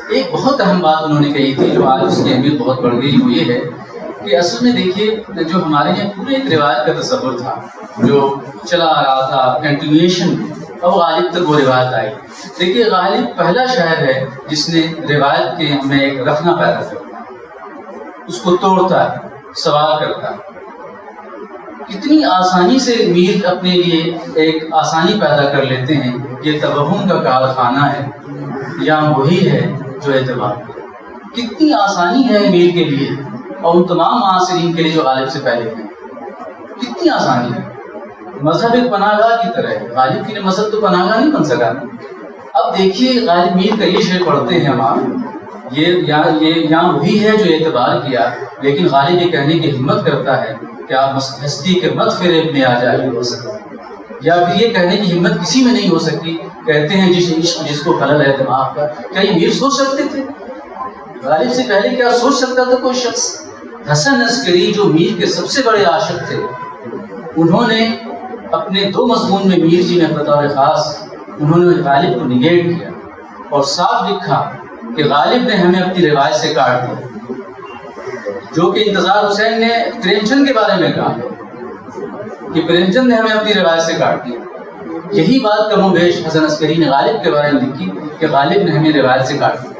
ایک بہت اہم بات انہوں نے کہی تھی جو آج اس کی اہمیت بہت بڑھ گئی، وہ یہ ہے کہ اصل میں دیکھیے جو ہمارے یہاں پورے ایک روایت کا تصور تھا جو چلا آ رہا تھا، کنٹینیویشن، اب غالب تک وہ روایت آئی۔ دیکھیے غالب پہلا شاعر ہے جس نے روایت کے میں ایک رخنہ پیدا کرتا ہے، اس کو توڑتا ہے، سوال کرتا ہے۔ کتنی آسانی سے میر اپنے لیے ایک آسانی پیدا کر لیتے ہیں، یہ توہم کا کارخانہ ہے یا وہی ہے جو اعتبار، کتنی آسانی ہے میر کے لیے اور ان تمام معاصرین کے لیے جو غالب سے پہلے ہیں، کتنی آسانی ہے۔ مذہب ایک پناہ گاہ کی طرح ہے، غالب کے لیے مذہب تو پناہ گاہ نہیں بن سکا۔ اب دیکھیے غالب میر کا یہ شعر پڑھتے ہیں ہم آپ، یہ یہاں وہی ہے جو اعتبار کیا، لیکن غالب یہ کہنے کی ہمت کرتا ہے کہ آپ ہستی کے مت فریب میں آ جائے ہو سکتا، یا پھر یہ کہنے کی ہمت کسی میں نہیں ہو سکتی، کہتے ہیں جس عشق جس کو خلل ہے دماغ کا، کیا یہ میر سوچ سکتے تھے؟ غالب سے پہلے کیا سوچ سکتا تھا کوئی شخص؟ حسن عسکری جو میر کے سب سے بڑے عاشق تھے، انہوں نے اپنے 2 مضمون میں میر جی میں بطور خاص انہوں نے غالب کو نگیٹ کیا اور صاف لکھا کہ غالب نے ہمیں اپنی روایت سے کاٹ دیا، جو کہ انتظار حسین نے پریم چند کے بارے میں کہا کہ پریم چند نے ہمیں اپنی روایت سے کاٹ دیا۔ یہی بات کم و بیش حسن عسکری نے غالب کے بارے میں لکھی کہ غالب نے ہمیں روایت سے کاٹ دیا۔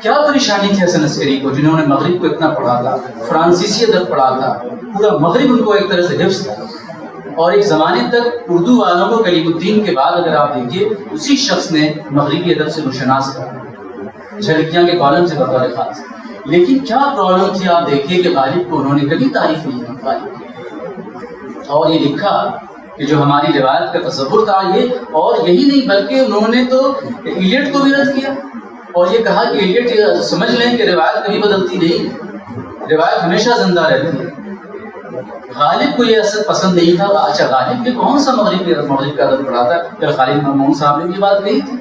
کیا پریشانی تھی حسن عسکری کو، جنہوں نے مغرب کو اتنا پڑھا تھا، فرانسیسی ادب پڑھا تھا، پورا مغرب ان کو ایک طرح سے حفظ تھا، اور ایک زمانے تک اردو والوں کو کلیم الدین کے بعد اگر آپ دیکھیے اسی شخص نے مغربی ادب سے مشناس کرا، جھلکیاں کے کالم سے بطور خاص۔ لیکن کیا پرابلم تھی، آپ دیکھیے کہ غالب کو انہوں نے کبھی تعریف نہیں کی غالب کی، اور یہ لکھا کہ جو ہماری روایت کا تصور تھا یہ، اور یہی نہیں بلکہ انہوں نے تو ایلیٹ کو بھی رد کیا اور یہ کہا کہ ایلیٹ سمجھ لیں کہ روایت کبھی بدلتی نہیں، روایت ہمیشہ زندہ رہتی ہے۔ غالب کو یہ اثر پسند نہیں تھا۔ اچھا غالب نے کون سا مغرب کا ادب پڑھا تھا؟ پھر خالد محمود صاحب نے یہ بات کہی تھی۔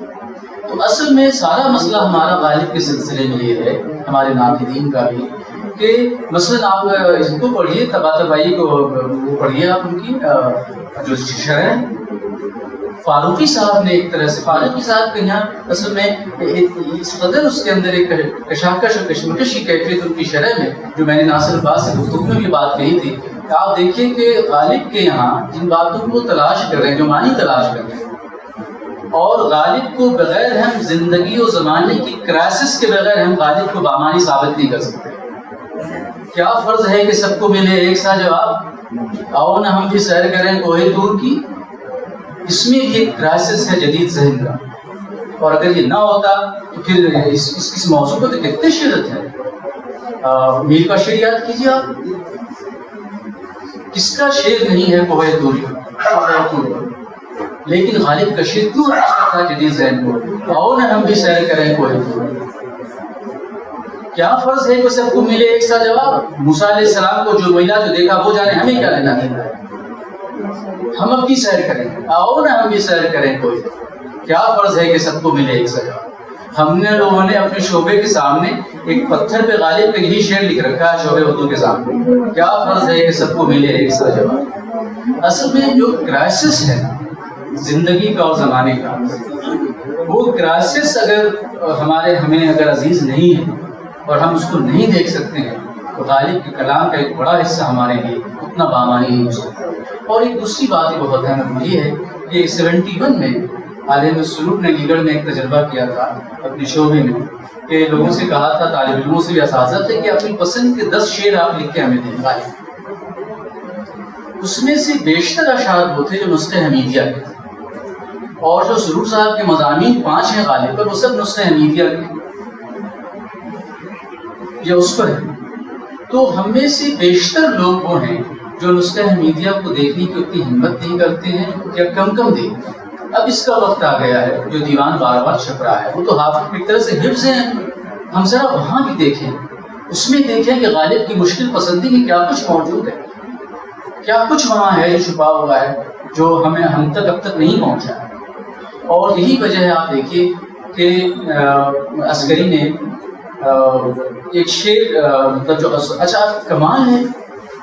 تو اصل میں سارا مسئلہ ہمارا غالب کے سلسلے میں یہ ہے، ہمارے ناقدین کا بھی، کہ مثلاً آپ اس کو پڑھیے، طباطبائی کو پڑھیے، آپ ان کی جو شرح فاروقی صاحب نے ایک طرح سے، فاروقی صاحب کے یہاں اصل میں اس قدر اس کے اندر ایک کشاکش اور کشمکش کی کیفیت ان کی شرح میں، جو میں نے ناصر عباس سے گفتگو میں بھی بات کہی تھی، کہ آپ دیکھیے کہ غالب کے یہاں جن باتوں کو تلاش کر رہے ہیں، جو معنی تلاش کر رہے ہیں، اور غالب کو بغیر ہم زندگی و زمانے کی کرائسس کے بغیر ہم غالب کو بامانی ثابت نہیں کر سکتے۔ کیا فرض ہے کہ سب کو ملے ایک سا جواب، آؤ نہ ہم بھی سیر کریں کوہ طور کی، اس میں یہ کرائسس ہے جدید ذہن کا، اور اگر یہ نہ ہوتا تو پھر اس موضوع کو تو کتنے شدت ہے۔ میر کا شعر یاد کیجیے آپ، کس کا شعر نہیں ہے کوہ طور، لیکن غالب کا شعر کیوں اچھا تھا جدید ذہن کو، آؤ نہ ہم بھی سیر کریں کوہ طور۔ کیا فرض ہے کہ سب کو ملے ایک سا جواب، موسیٰ علیہ السلام کو جو ملا جو دیکھا وہ جانے، ہمیں کیا لینا دینا ہے، ہم اپنی سیر کریں، آؤ نہ ہم بھی سیر کریں کوئی۔ کیا فرض ہے کہ سب کو ملے ایک سا جواب۔ ہم نے لوگوں نے اپنے شعبے کے سامنے ایک پتھر پہ غالب کا یہی شعر لکھ رکھا ہے شعبے اردو کے سامنے، کیا فرض ہے کہ سب کو ملے ایک سا جواب۔ اصل میں جو کرائسس ہے زندگی کا اور زمانے کا، وہ کرائسس اگر ہمیں اگر عزیز نہیں ہے اور ہم اس کو نہیں دیکھ سکتے ہیں تو غالب کے کلام کا ایک بڑا حصہ ہمارے لیے اتنا بامانی نہیں ہو سکتا۔ اور ایک دوسری بات یہ بہت اہم یہ ہے کہ 71 میں عالم السلوک نے علی گڑھ میں ایک تجربہ کیا تھا اپنے شعبے میں، کہ لوگوں سے کہا تھا، طالب علموں سے بھی اساتذہ تھے، کہ اپنی پسند کے 10 شعر آپ لکھ کے ہمیں دیں گے۔ اس میں سے بیشتر اشعار وہ تھے جو نسخہ حمیدیہ کے تھے، اور جو سرور صاحب کے مضامین 5 ہیں غالب پر، وہ سب نسخہ حمیدیہ کے یا اس پر ہے۔ تو ہم میں سے بیشتر لوگ وہ ہیں جو نسخہ حمیدیہ کو دیکھنے کی اتنی ہمت نہیں کرتے ہیں یا کم دیکھتے ہیں۔ اب اس کا وقت آ گیا ہے، جو دیوان بار بار چھپ رہا ہے وہ تو ایک طرح سے حفظ ہیں، ہم ذرا وہاں بھی دیکھیں اس میں دیکھیں کہ غالب کی مشکل پسندی میں کیا کچھ موجود ہے، کیا کچھ وہاں ہے جو چھپا ہوا ہے، جو ہم تک اب تک نہیں پہنچا ہے۔ اور یہی وجہ ہے، آپ دیکھیے کہ عسکری نے ایک شعر مطلب جو اچھا کمال ہے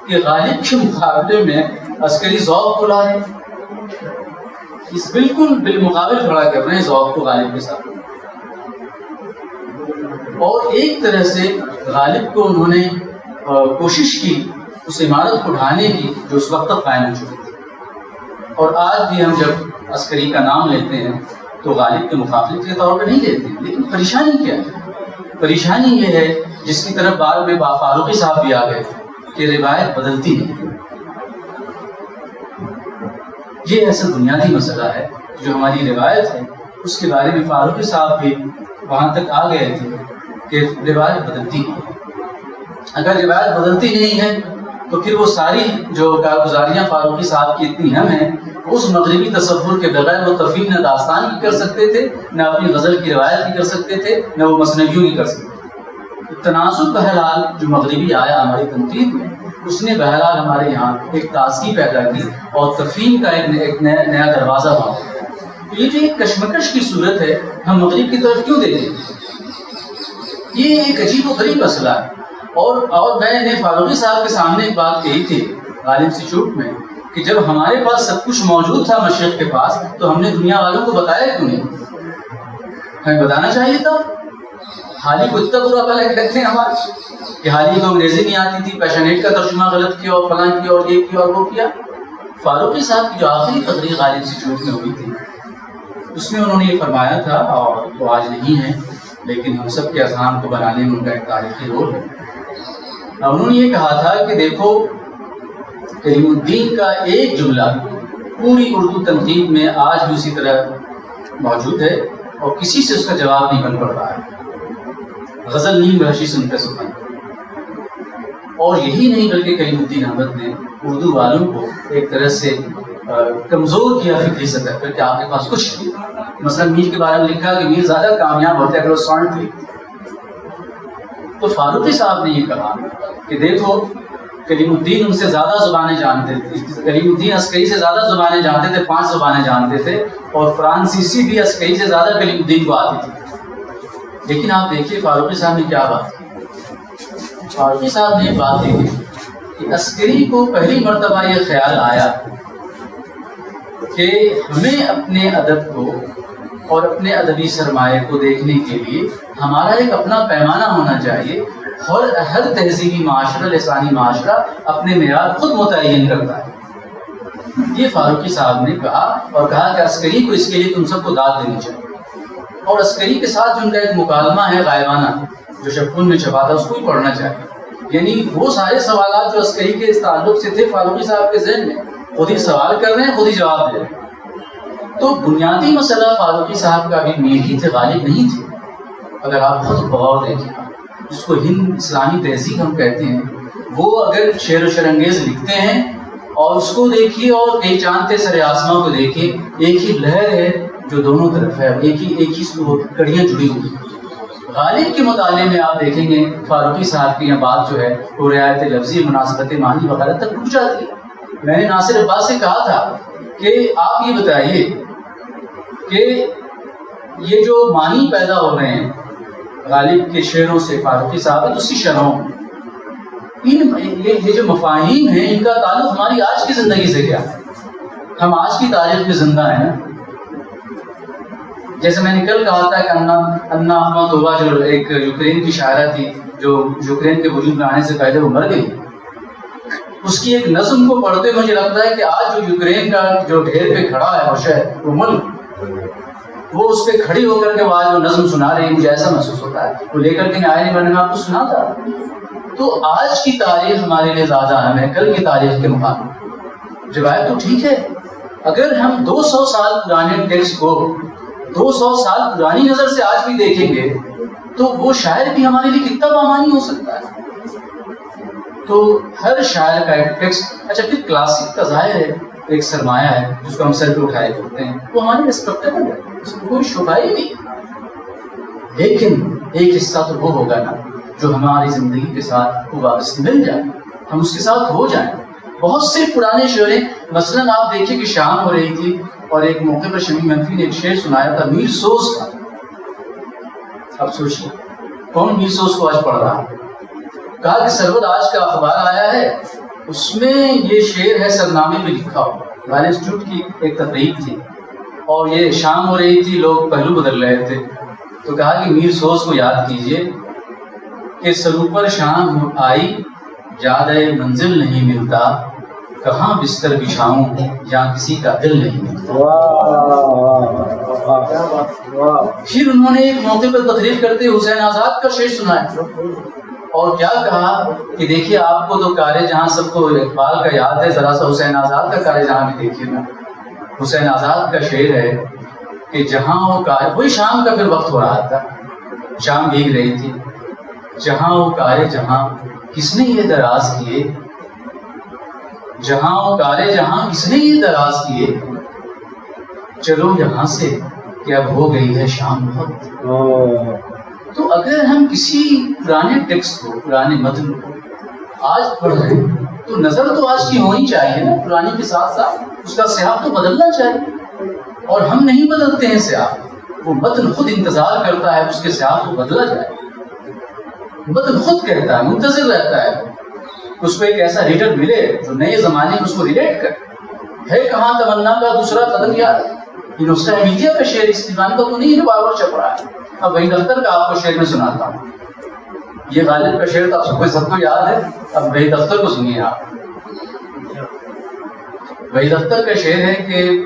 کہ غالب کے مقابلے میں عسکری ذوق کو لا رہے ہیں، اس بالکل بالمقابل کھڑا کر رہے ہیں ذوق کو غالب کے ساتھ، اور ایک طرح سے غالب کو انہوں نے کوشش کی اس عمارت کو ڈھانے کی جو اس وقت تک قائم ہو چکی تھی۔ اور آج بھی ہم جب عسکری کا نام لیتے ہیں تو غالب کے مخالف کے طور پہ نہیں لیتے ہیں، لیکن پریشانی کیا ہے؟ پریشانی یہ ہے جس کی طرف بعد میں فاروقی صاحب بھی آ گئے کہ روایت بدلتی نہیں۔ یہ ایسا بنیادی مسئلہ ہے جو ہماری روایت ہے، اس کے بارے میں فاروقی صاحب بھی وہاں تک آ گئے تھے کہ روایت بدلتی نہیں۔ اگر روایت بدلتی نہیں ہے تو پھر وہ ساری جو کارگزاریاں فاروقی صاحب کی اتنی اہم ہیں، اس مغربی تصور کے بغیر وہ تفہیم نہ داستان کی کر سکتے تھے، نہ اپنی غزل کی روایت کی کر سکتے تھے، نہ وہ مثنویوں کی کر سکتے تھے۔ تناسب بہرحال جو مغربی آیا ہماری تنقید میں، اس نے بہرحال ہمارے یہاں ایک تازگی پیدا کی اور تفہیم کا ایک نیا دروازہ بنا۔ یہ جو ایک کشمکش کی صورت ہے، ہم مغرب کی طرف کیوں دیتے ہیں؟ یہ ایک عجیب و غریب مسئلہ ہے۔ اور میں نے فاروقی صاحب کے سامنے ایک بات کہی تھی غالب انسٹیٹیوٹ میں کہ جب ہمارے پاس سب کچھ موجود تھا مشرق کے پاس، تو ہم نے دنیا والوں کو بتایا کیوں نہیں؟ ہمیں بتانا چاہیے تھا۔ حالی کو اتنا برا بھلا کہتے ہیں ہمارے کہ حالی کو انگریزی نہیں آتی تھی، پیشنیٹ کا ترجمہ غلط کیا اور فلاں کیا اور یہ کیا اور وہ کیا۔ فاروقی صاحب کی جو آخری تقریر غالب انسٹیٹیوٹ میں ہوئی تھی، اس میں انہوں نے یہ فرمایا تھا، اور وہ آج نہیں ہے لیکن ہم سب کے اذہان کو بنانے میں ان کا ایک تاریخی رول ہے۔ انہوں نے یہ کہا تھا کہ دیکھو، کریم الدین کا ایک جملہ پوری اردو تنقید میں آج بھی اسی طرح موجود ہے اور کسی سے اس کا جواب نہیں بن پڑ رہا ہے، غزل نیم وحشی سنتے سخن۔ اور یہی نہیں بلکہ کریم الدین احمد نے اردو والوں کو ایک طرح سے کمزور کیا فکری سطح پر کہ آپ کے پاس کچھ نہیں۔ مثلا میر کے بارے میں لکھا کہ میر زیادہ کامیاب ہوتے اگر وہ سانٹ لکھتے۔ تو فاروقی صاحب نے یہ کہا کہ دیکھو، کریم الدین ان سے زیادہ زبانیں جانتے تھے، کریم الدین عسکری سے زیادہ زبانیں جانتے تھے، 5 زبانیں جانتے تھے، اور فرانسیسی بھی عسکری سے زیادہ کریم الدین کو آتی تھی۔ لیکن آپ دیکھیے فاروقی صاحب نے کیا بات کی۔ فاروقی صاحب نے بات کی کہ عسکری کو پہلی مرتبہ یہ خیال آیا کہ ہمیں اپنے ادب کو اور اپنے ادبی سرمایہ کو دیکھنے کے لیے ہمارا ایک اپنا پیمانہ ہونا چاہیے۔ ہر تہذیبی معاشرہ، لسانی معاشرہ اپنے معیار خود متعین کرتا ہے۔ یہ فاروقی صاحب نے کہا، اور کہا کہ عسکری کو اس کے لیے تم سب کو داد دینی چاہیے، اور عسکری کے ساتھ جو ان کا ایک مکالمہ ہے غائبانہ جو شبخون میں چھپا تھا، اس کو ہی پڑھنا چاہیے۔ یعنی وہ سارے سوالات جو عسکری کے اس تعلق سے تھے فاروقی صاحب کے ذہن میں، خود ہی سوال کر رہے ہیں، خود ہی جواب دے رہے ہیں۔ تو بنیادی مسئلہ فاروقی صاحب کا بھی میر ہی تھے، غالب نہیں تھے۔ اگر آپ بہت غور دیکھیں، جس کو ہند اسلامی تہذیب ہم کہتے ہیں، وہ اگر شعر و شرانگیز لکھتے ہیں اور اس کو دیکھیے اور کئی چاند سر آسماں کو دیکھیے، ایک ہی لہر ہے جو دونوں طرف ہے، ایک ہی کڑیاں جڑی ہوئی ہیں۔ غالب کے مطالعے میں آپ دیکھیں گے فاروقی صاحب کی یہ بات جو ہے وہ رعایت لفظی، مناسبت معنی وغیرہ تک پہنچ جاتی ہے۔ میں نے ناصر عباس سے کہا تھا کہ آپ یہ بتائیے کہ یہ جو معنی پیدا ہو رہے ہیں غالب کے شعروں سے، فاروقی صاحب ہے دوسری شرحوں، یہ جو مفاہیم ہیں، ان کا تعلق ہماری آج کی زندگی سے کیا ہے؟ ہم آج کی تاریخ میں زندہ ہیں۔ جیسے میں نے کل کہا تھا کہ انا احمدوبا جو ایک یوکرین کی شاعرہ تھی، جو یوکرین کے وجود میں آنے سے پہلے وہ مر گئی، اس کی ایک نظم کو پڑھتے مجھے لگتا ہے کہ آج جو یوکرین کا جو ڈھیر پہ کھڑا ہے وہ شہر، وہ ملک، وہ اس پہ کھڑی ہو کر کے وہ آج وہ نظم سنا رہی ہے، مجھے ایسا محسوس ہوتا ہے۔ وہ لے کر کے میں آئے نہیں، میں نے آپ کو سنا تھا۔ تو آج کی تاریخ ہمارے لیے زیادہ اہم ہے کل کی تاریخ کے مقابلے۔ روایت تو ٹھیک ہے، اگر ہم 200 سال پرانے ٹیکسٹ کو 200 سال پرانی نظر سے آج بھی دیکھیں گے تو وہ شاعر بھی ہمارے لیے کتنا بامانی ہو سکتا ہے۔ تو ہر شاعر کا ایک ٹیکسٹ، اچھا پھر کلاسک کا ظاہر ہے ایک سرمایہ ہے جس کو ہم سر پہ اٹھائے کرتے ہیں، وہ ہمارے ریسپیکٹیبل ہے، اس میں کوئی شبہ ہی نہیں۔ لیکن ایک حصہ تو وہ ہوگا نا جو ہماری زندگی کے ساتھ وہ واپس مل جائے، ہم اس کے ساتھ ہو جائیں۔ بہت سے پرانے شعر ہیں، مثلاً آپ دیکھیں کہ شام ہو رہی تھی اور ایک موقع پر شمی منفی نے ایک شعر سنایا تھا میر سوز کا۔ اب سوچیے کون میر سوز کو آج پڑھ رہا ہے؟ کہا کہ سرور آج کا اخبار آیا ہے، اس میں یہ شعر ہے سرنامے میں لکھا ہو۔ گانے انسٹیٹیوٹ کی ایک تقریب تھی اور یہ شام ہو رہی تھی، لوگ پہلو بدل رہے تھے، تو کہا کہ میر سوز کو یاد کیجئے کہ سروپر شام آئی، یاد منزل نہیں ملتا، کہاں بستر بچھاؤں جہاں کسی کا دل نہیں ملتا۔ پھر انہوں نے ایک موقع پر تقریر کرتے حسین آزاد کا شعر سنایا اور کیا کہا کہ دیکھیے آپ کو تو کار جہاں سب کو اقبال کا یاد ہے، ذرا سا حسین آزاد کا کار جہاں بھی دیکھیے نا۔ حسین آزاد کا شعر ہے کہ جہاں وہ کار، وہی شام کا پھر وقت ہو رہا تھا، شام بھیگ رہی تھی، جہاں وہ کارے جہاں کس نے یہ دراز کیے، جہاں وہ کارے جہاں کس نے یہ دراز کیے، چلو یہاں سے کہ اب ہو گئی ہے شام بہت۔ تو اگر ہم کسی پرانے ٹیکسٹ کو، پرانے متن کو آج پڑھ رہے ہیں تو نظر تو آج کی ہونی چاہیے نا، پرانی کے ساتھ ساتھ اس کا سیاق تو بدلنا چاہیے، اور ہم نہیں بدلتے ہیں سیاق، وہ متن خود انتظار کرتا ہے اس کے سیاق کو بدلا جائے، متن خود کہتا ہے، منتظر رہتا ہے اس کو ایک ایسا ریڈر ملے جو نئے زمانے میں اس کو ریلیٹ کرے۔ ہے کہاں تمنا کا دوسرا قدم یاد، یہ نسخہ میڈیا کا شعر اس دیوان کا تو نہیں ہے بار بار چھپ رہا ہے۔ اب وحید اختر کا آپ کو شعر میں سناتا ہوں، یہ غالب کا شعر تو آپ سب کو یاد ہے، اب وحید اختر کو سنیے آپ۔ وحید اختر کا شعر ہے کہ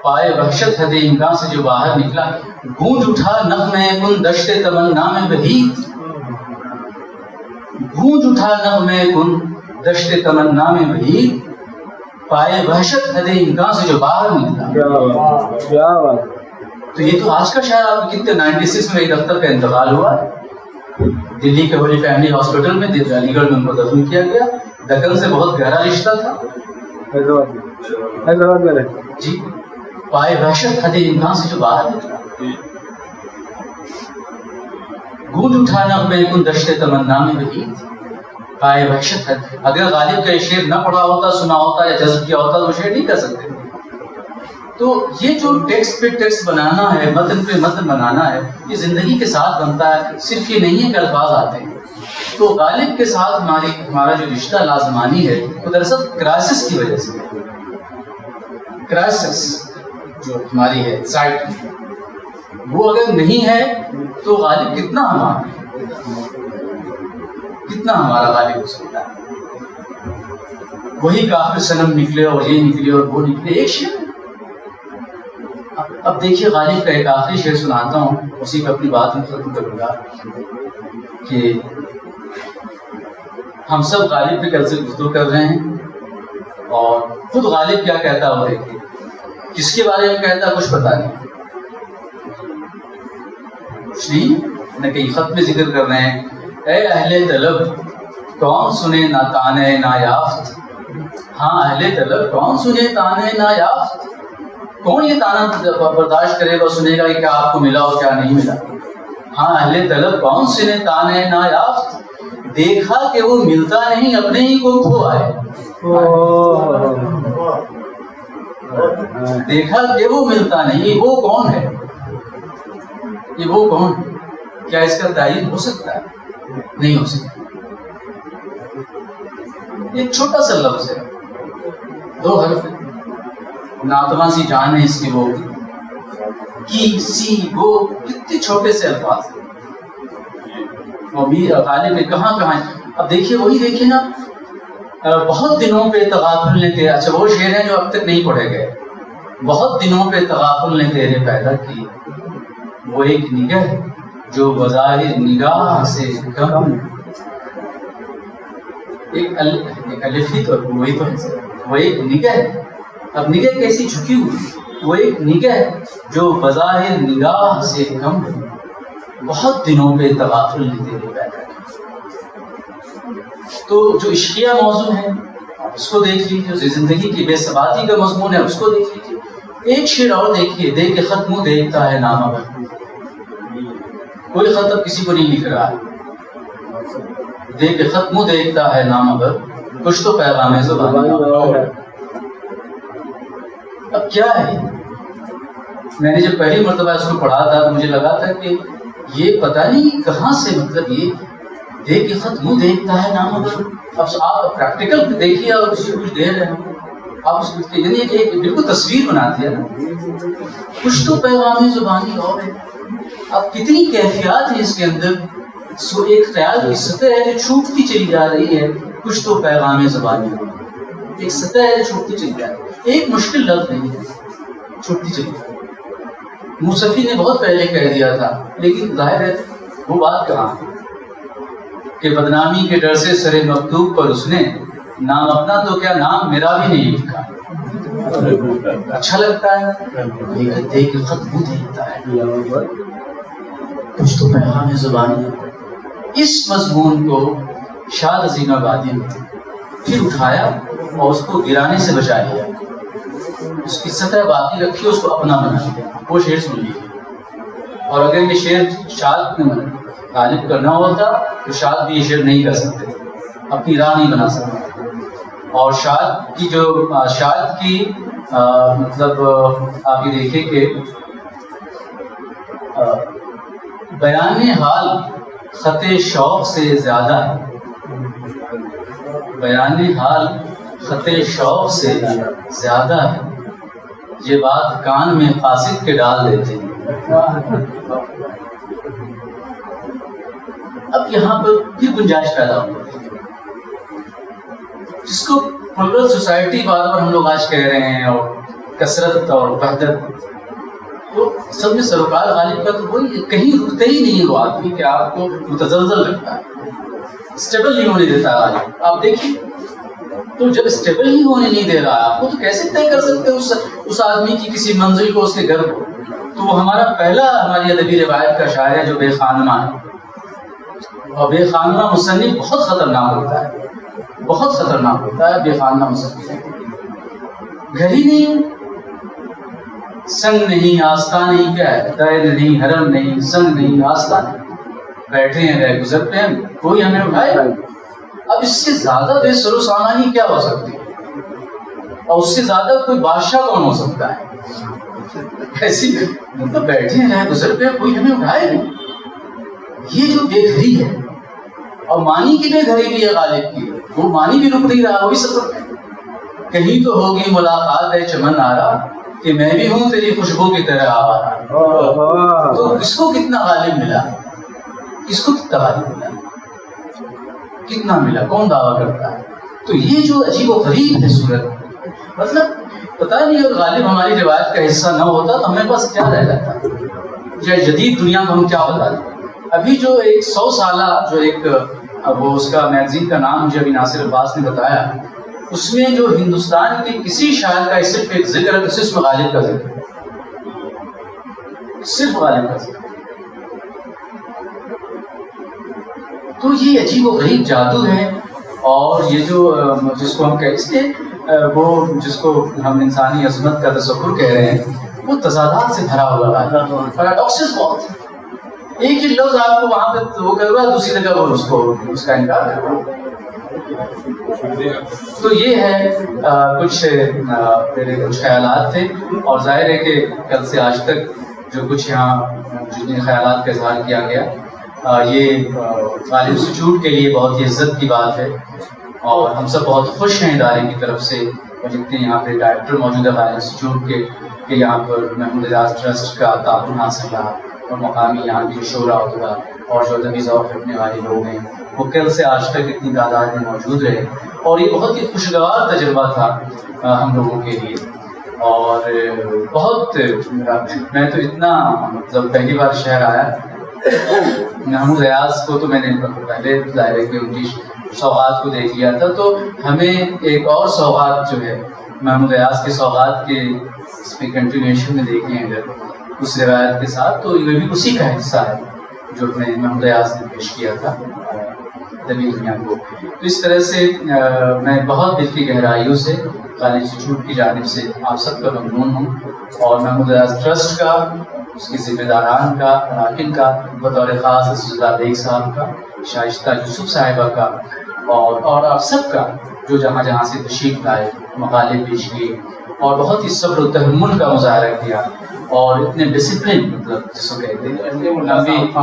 پائے وحشت حد امکان سے جو باہر نکلا، گونج اٹھا نغمے کن دشت تمنا میں وحید، گونج اٹھا نغمے کن دشت تمنا میں وحید، پائے وحشت حد امکان سے جو باہر نکلا۔ تو یہ تو آج کا شاعر آپ کتنے 96 میں وحید اختر کا انتقال ہوا، دلی کے ہولی فیملی ہاسپٹل میں، علی گڑھ میں ان کو دفن کیا گیا۔ دکن سے بہت گہرا رشتہ تھا، حیدرآباد میں جی۔ پائے وحشت حد امکان سے جو باہر نکلا، گونج اٹھا نغمے کن دشت تمنا میں وحید، پائے وحشت حد۔ اگر غالب کا یہ شعر نہ پڑھا ہوتا، سنا ہوتا یا جذب کیا ہوتا تو وہ شعر نہیں کر سکتے۔ تو یہ جو ٹیکسٹ پہ ٹیکسٹ بنانا ہے، متن پہ متن بنانا ہے، یہ زندگی کے ساتھ بنتا ہے، صرف یہ نہیں ہے کہ الفاظ آتے ہیں۔ تو غالب کے ساتھ ہمارا جو رشتہ لازمانی ہے وہ دراصل کرائسس کی وجہ سے، کرائسس جو ہماری ہے سائٹ، وہ اگر نہیں ہے تو غالب کتنا ہمارا غالب ہو سکتا ہے۔ وہی کافر صنم نکلے اور یہ نکلے اور وہ نکلے، ایک شعر۔ اب دیکھیے غالب کا ایک آخری شعر سناتا ہوں، اسی پہ اپنی بات میں ختم کروں گا کہ ہم سب غالب پہ کل سے گفتگو کر رہے ہیں، اور خود غالب کیا کہتا ہے وہ دیکھیے، کس کے بارے میں کہتا ہے کچھ پتا نہیں، کچھ نہیں، نہ کہیں خط میں ذکر کر رہے ہیں، اے اہل طلب کون سنے نہ تانے نایافت، ہاں اہل طلب کون سنے تانے نایافت، کون یہ تانا برداشت کرے گا، سنے گا کہ کیا آپ کو ملا اور کیا نہیں ملا، ہاں اہل طلب کون سنے تانے نایافت، دیکھا کہ وہ ملتا نہیں اپنے ہی کو کھو آئے، دیکھا کہ وہ ملتا نہیں، وہ کون ہے، یہ وہ کون، کیا اس کا تعین ہو سکتا ہے؟ نہیں ہو سکتا۔ ایک چھوٹا سا لفظ ہے، 2 حرف، ناتواں سی جان ہے اس کی، وہ کی سی، وہ کتنے چھوٹے سے الفاظ ہیں، اور میر غالب نے کہاں کہاں۔ اب دیکھیے وہی دیکھیے نا، بہت دنوں پہ تغافل نے تیرے، اچھا وہ شعر ہیں جو اب تک نہیں پڑھے گئے، بہت دنوں پہ تغافل نے تیرے پیدا کی، وہ ایک نگہ جو بظاہر نگاہ سے کم، ایک الف ہی تو وہی تو ہے، وہ ایک نگہ، اب نگہ کیسی جھکی ہوئی، وہ ایک نگہ جو بظاہر نگاہ سے کم، بہت دنوں پہ تغافل نے تیرے پیدا کی۔ تو جو عشقیہ موضوع ہے اس کو دیکھ لیجیے، جو زندگی کی بے ثباتی کا مضمون ہے اس کو دیکھ لیجیے۔ ایک شعر اور دیکھیے، دیکھ ختم دیکھتا ہے نامہ بھر، کوئی خط اب کسی کو نہیں لکھ رہا ہے. دیکھ کے خط منہ دیکھتا ہے نام اگر کچھ تو پیغام زبانی. اب کیا ہے؟ میں نے جب پہلی مرتبہ اس کو پڑھا تھا تو مجھے لگا تھا کہ یہ پتہ نہیں کہاں سے, مطلب یہ دیکھ کے خط منہ دیکھتا ہے نام اگر. اب آپ پریکٹیکل دیکھیے اور کسی کو کچھ دے رہے ہیں آپ اس کو, یعنی ایک بالکل تصویر بنا دیا نا. کچھ تو پیغام زبانی اور ہے. اب کتنی کیفیات ہے اس کے اندر. سو ایک خیال کی سطح ہے جو چھوٹتی چلی جا رہی ہے. کچھ تو پیغام زبانی ایک سطح ہے جو چھوٹتی چلی جا رہی ہے. ایک مشکل لفظ نہیں ہے, چھوٹتی چلی جا رہی ہے. موسفی نے بہت پہلے کہہ دیا تھا, لیکن ظاہر ہے وہ بات کہاں کہ بدنامی کے ڈر سے سر مکتوب پر اس نے نام اپنا تو کیا نام میرا بھی نہیں لکھا. اچھا لگتا ہے لیکن دیکھ کے خط منہ دیکھتا ہے. کچھ تو پیغام زبانی ہے. اس مضمون کو شاد عظیم آبادی نے پھر اٹھایا اور اس کو گرانے سے بچا لیا. اس کی سطح باقی رکھی, اس کو اپنا بنا لیا. وہ شعر سن لیجیے. اور اگر یہ شعر شاد غالب کرنا ہوتا تو شاد بھی یہ شعر نہیں کر سکتے, اپنی راہ نہیں بنا سکتے. اور شاد کی جو شاد کی مطلب آپ یہ دیکھیں کہ بیان حال خط شوق سے زیادہ ہے. بیان حال خط شوق سے زیادہ ہے. یہ بات کان میں قاصد کے ڈال دیتے ہیں. اب یہاں پر پھر گنجائش پیدا ہو جس کو پلورل سوسائٹی بار بار ہم لوگ آج کہہ رہے ہیں, اور کثرت اور وحدت. تو سب میں سروکار غالب کا تو وہی کہیں رکتے ہی نہیں وہ آدمی کہ آپ کو متزلزل لگتا ہے, اسٹیبل نہیں ہونے دیتا غالب. آپ دیکھیے تو جب اسٹیبل ہی ہونے نہیں دے رہا آپ کو تو کیسے طے کر سکتے اس آدمی کی کسی منزل کو, اس کے گھر کو. تو وہ ہمارا پہلا ہماری ادبی روایت کا شاعر ہے جو بے خانمہ ہے. اور بے خانمہ مصنف بہت خطرناک ہوتا ہے, بہت خطرناک ہوتا ہے بے خانمہ مصنف. گھر ہی نہیں, سنگ نہیں آستان نہیں, کیا ہے دائر نہیں حرم نہیں, سنگ نہیں آستان نہیں, بیٹھے ہیں رہ گزر پہ ہم, کوئی ہمیں اٹھائے. اب اس سے زیادہ بے سر و سامانی کیا ہو سکتی ہے, اور اس سے زیادہ کوئی بادشاہ کون ہو سکتا ہے. ایسی مطلب بیٹھے ہیں رہ گزر پہ کوئی ہمیں اٹھائے نہیں. یہ جو بے گھری ہے, اور مانی کی بے گھری بھی ہے غالب کی, وہ مانی بھی رک نہیں رہا, وہی سفر ہے. کہیں تو ہوگی ملاقات ہے چمن آرا کہ میں بھی ہوں تیری خوشبو کی طرح آوارا. تو کس کو کتنا غالب ملا, کس کو کتنا غالب ملا, کتنا ملا, کون دعویٰ کرتا ہے. تو یہ جو عجیب و غریب ہے صورت, مطلب پتہ نہیں اگر غالب ہماری روایت کا حصہ نہ ہوتا تو ہمیں پاس کیا رہ جاتا, یا جدید دنیا کو ہم کیا بتا دیں. ابھی جو ایک 100 سالہ جو ایک وہ اس کا میگزین کا نام مجھے ابھی ناصر عباس نے بتایا, اس میں جو ہندوستان کے کسی شاعر کا صرف ایک ذکر ہے تو صرف غالب کا ذکر ہے, صرف غالب کا ذکر. تو یہ عجیب و غریب جادو ہے. اور یہ جو جس کو ہم اس لیے وہ جس کو ہم انسانی عظمت کا تصور کہہ رہے ہیں, وہ تضادات سے بھرا ہوا ہے, پیراڈاکسز بہت ہیں. ایک ہی لفظ آپ کو وہاں پہ وہ کر رہا ہے, دوسری جگہ وہ اس کا انکار کر رہا ہے. تو یہ ہے کچھ میرے کچھ خیالات تھے. اور ظاہر ہے کہ کل سے آج تک جو کچھ یہاں جتنے خیالات کا اظہار کیا گیا, یہ غالب انسٹیٹیوٹ کے لیے بہت ہی عزت کی بات ہے. اور ہم سب بہت خوش ہیں ادارے کی طرف سے, اور جتنے یہاں پہ ڈائریکٹر موجود ہے غالب انسٹیٹیوٹ کے, کہ یہاں پر محمود اعجاز ٹرسٹ کا تعاون حاصل رہا, اور مقامی یہاں کی شعراء ہوگا اور جو ادبی ذوق رکھنے والے لوگ ہیں وہ کل سے آج تک اتنی تعداد میں موجود رہے. اور یہ بہت ہی خوشگوار تجربہ تھا ہم لوگوں کے لیے. اور بہت میں تو اتنا جب پہلی بار شہر آیا, محمود ایاز کو تو میں نے پہلے ظاہر ہے کہ ان کی سوغات کو دیکھ لیا تھا, تو ہمیں ایک اور سوغات جو ہے محمود ایاز کے سوغات کے اس پہ کنٹینیوشن میں دیکھیں اگر اس روایت کے ساتھ, تو یہ بھی اسی کا حصہ ہے جو محمود ایاز نے پیش کیا تھا ادبی دنیا کو. تو اس طرح سے میں بہت دل کی گہرائیوں سے غالب انسٹیٹیوٹ کی جانب سے آپ سب کا ممنون ہوں, اور محمود ایاز ٹرسٹ کا اس کے ذمہ داران کا، اراکین کا، بطور خاص عزیز اللہ بیگ صاحب کا، شائستہ یوسف صاحبہ کا، اور آپ سب کا جو جہاں جہاں سے تشریف لائے، مقالے پیش کیے اور بہت ہی صبر و تحمل کا مظاہرہ کیا، اور اتنے ڈسپلن، مطلب جس کو کہتے ہیں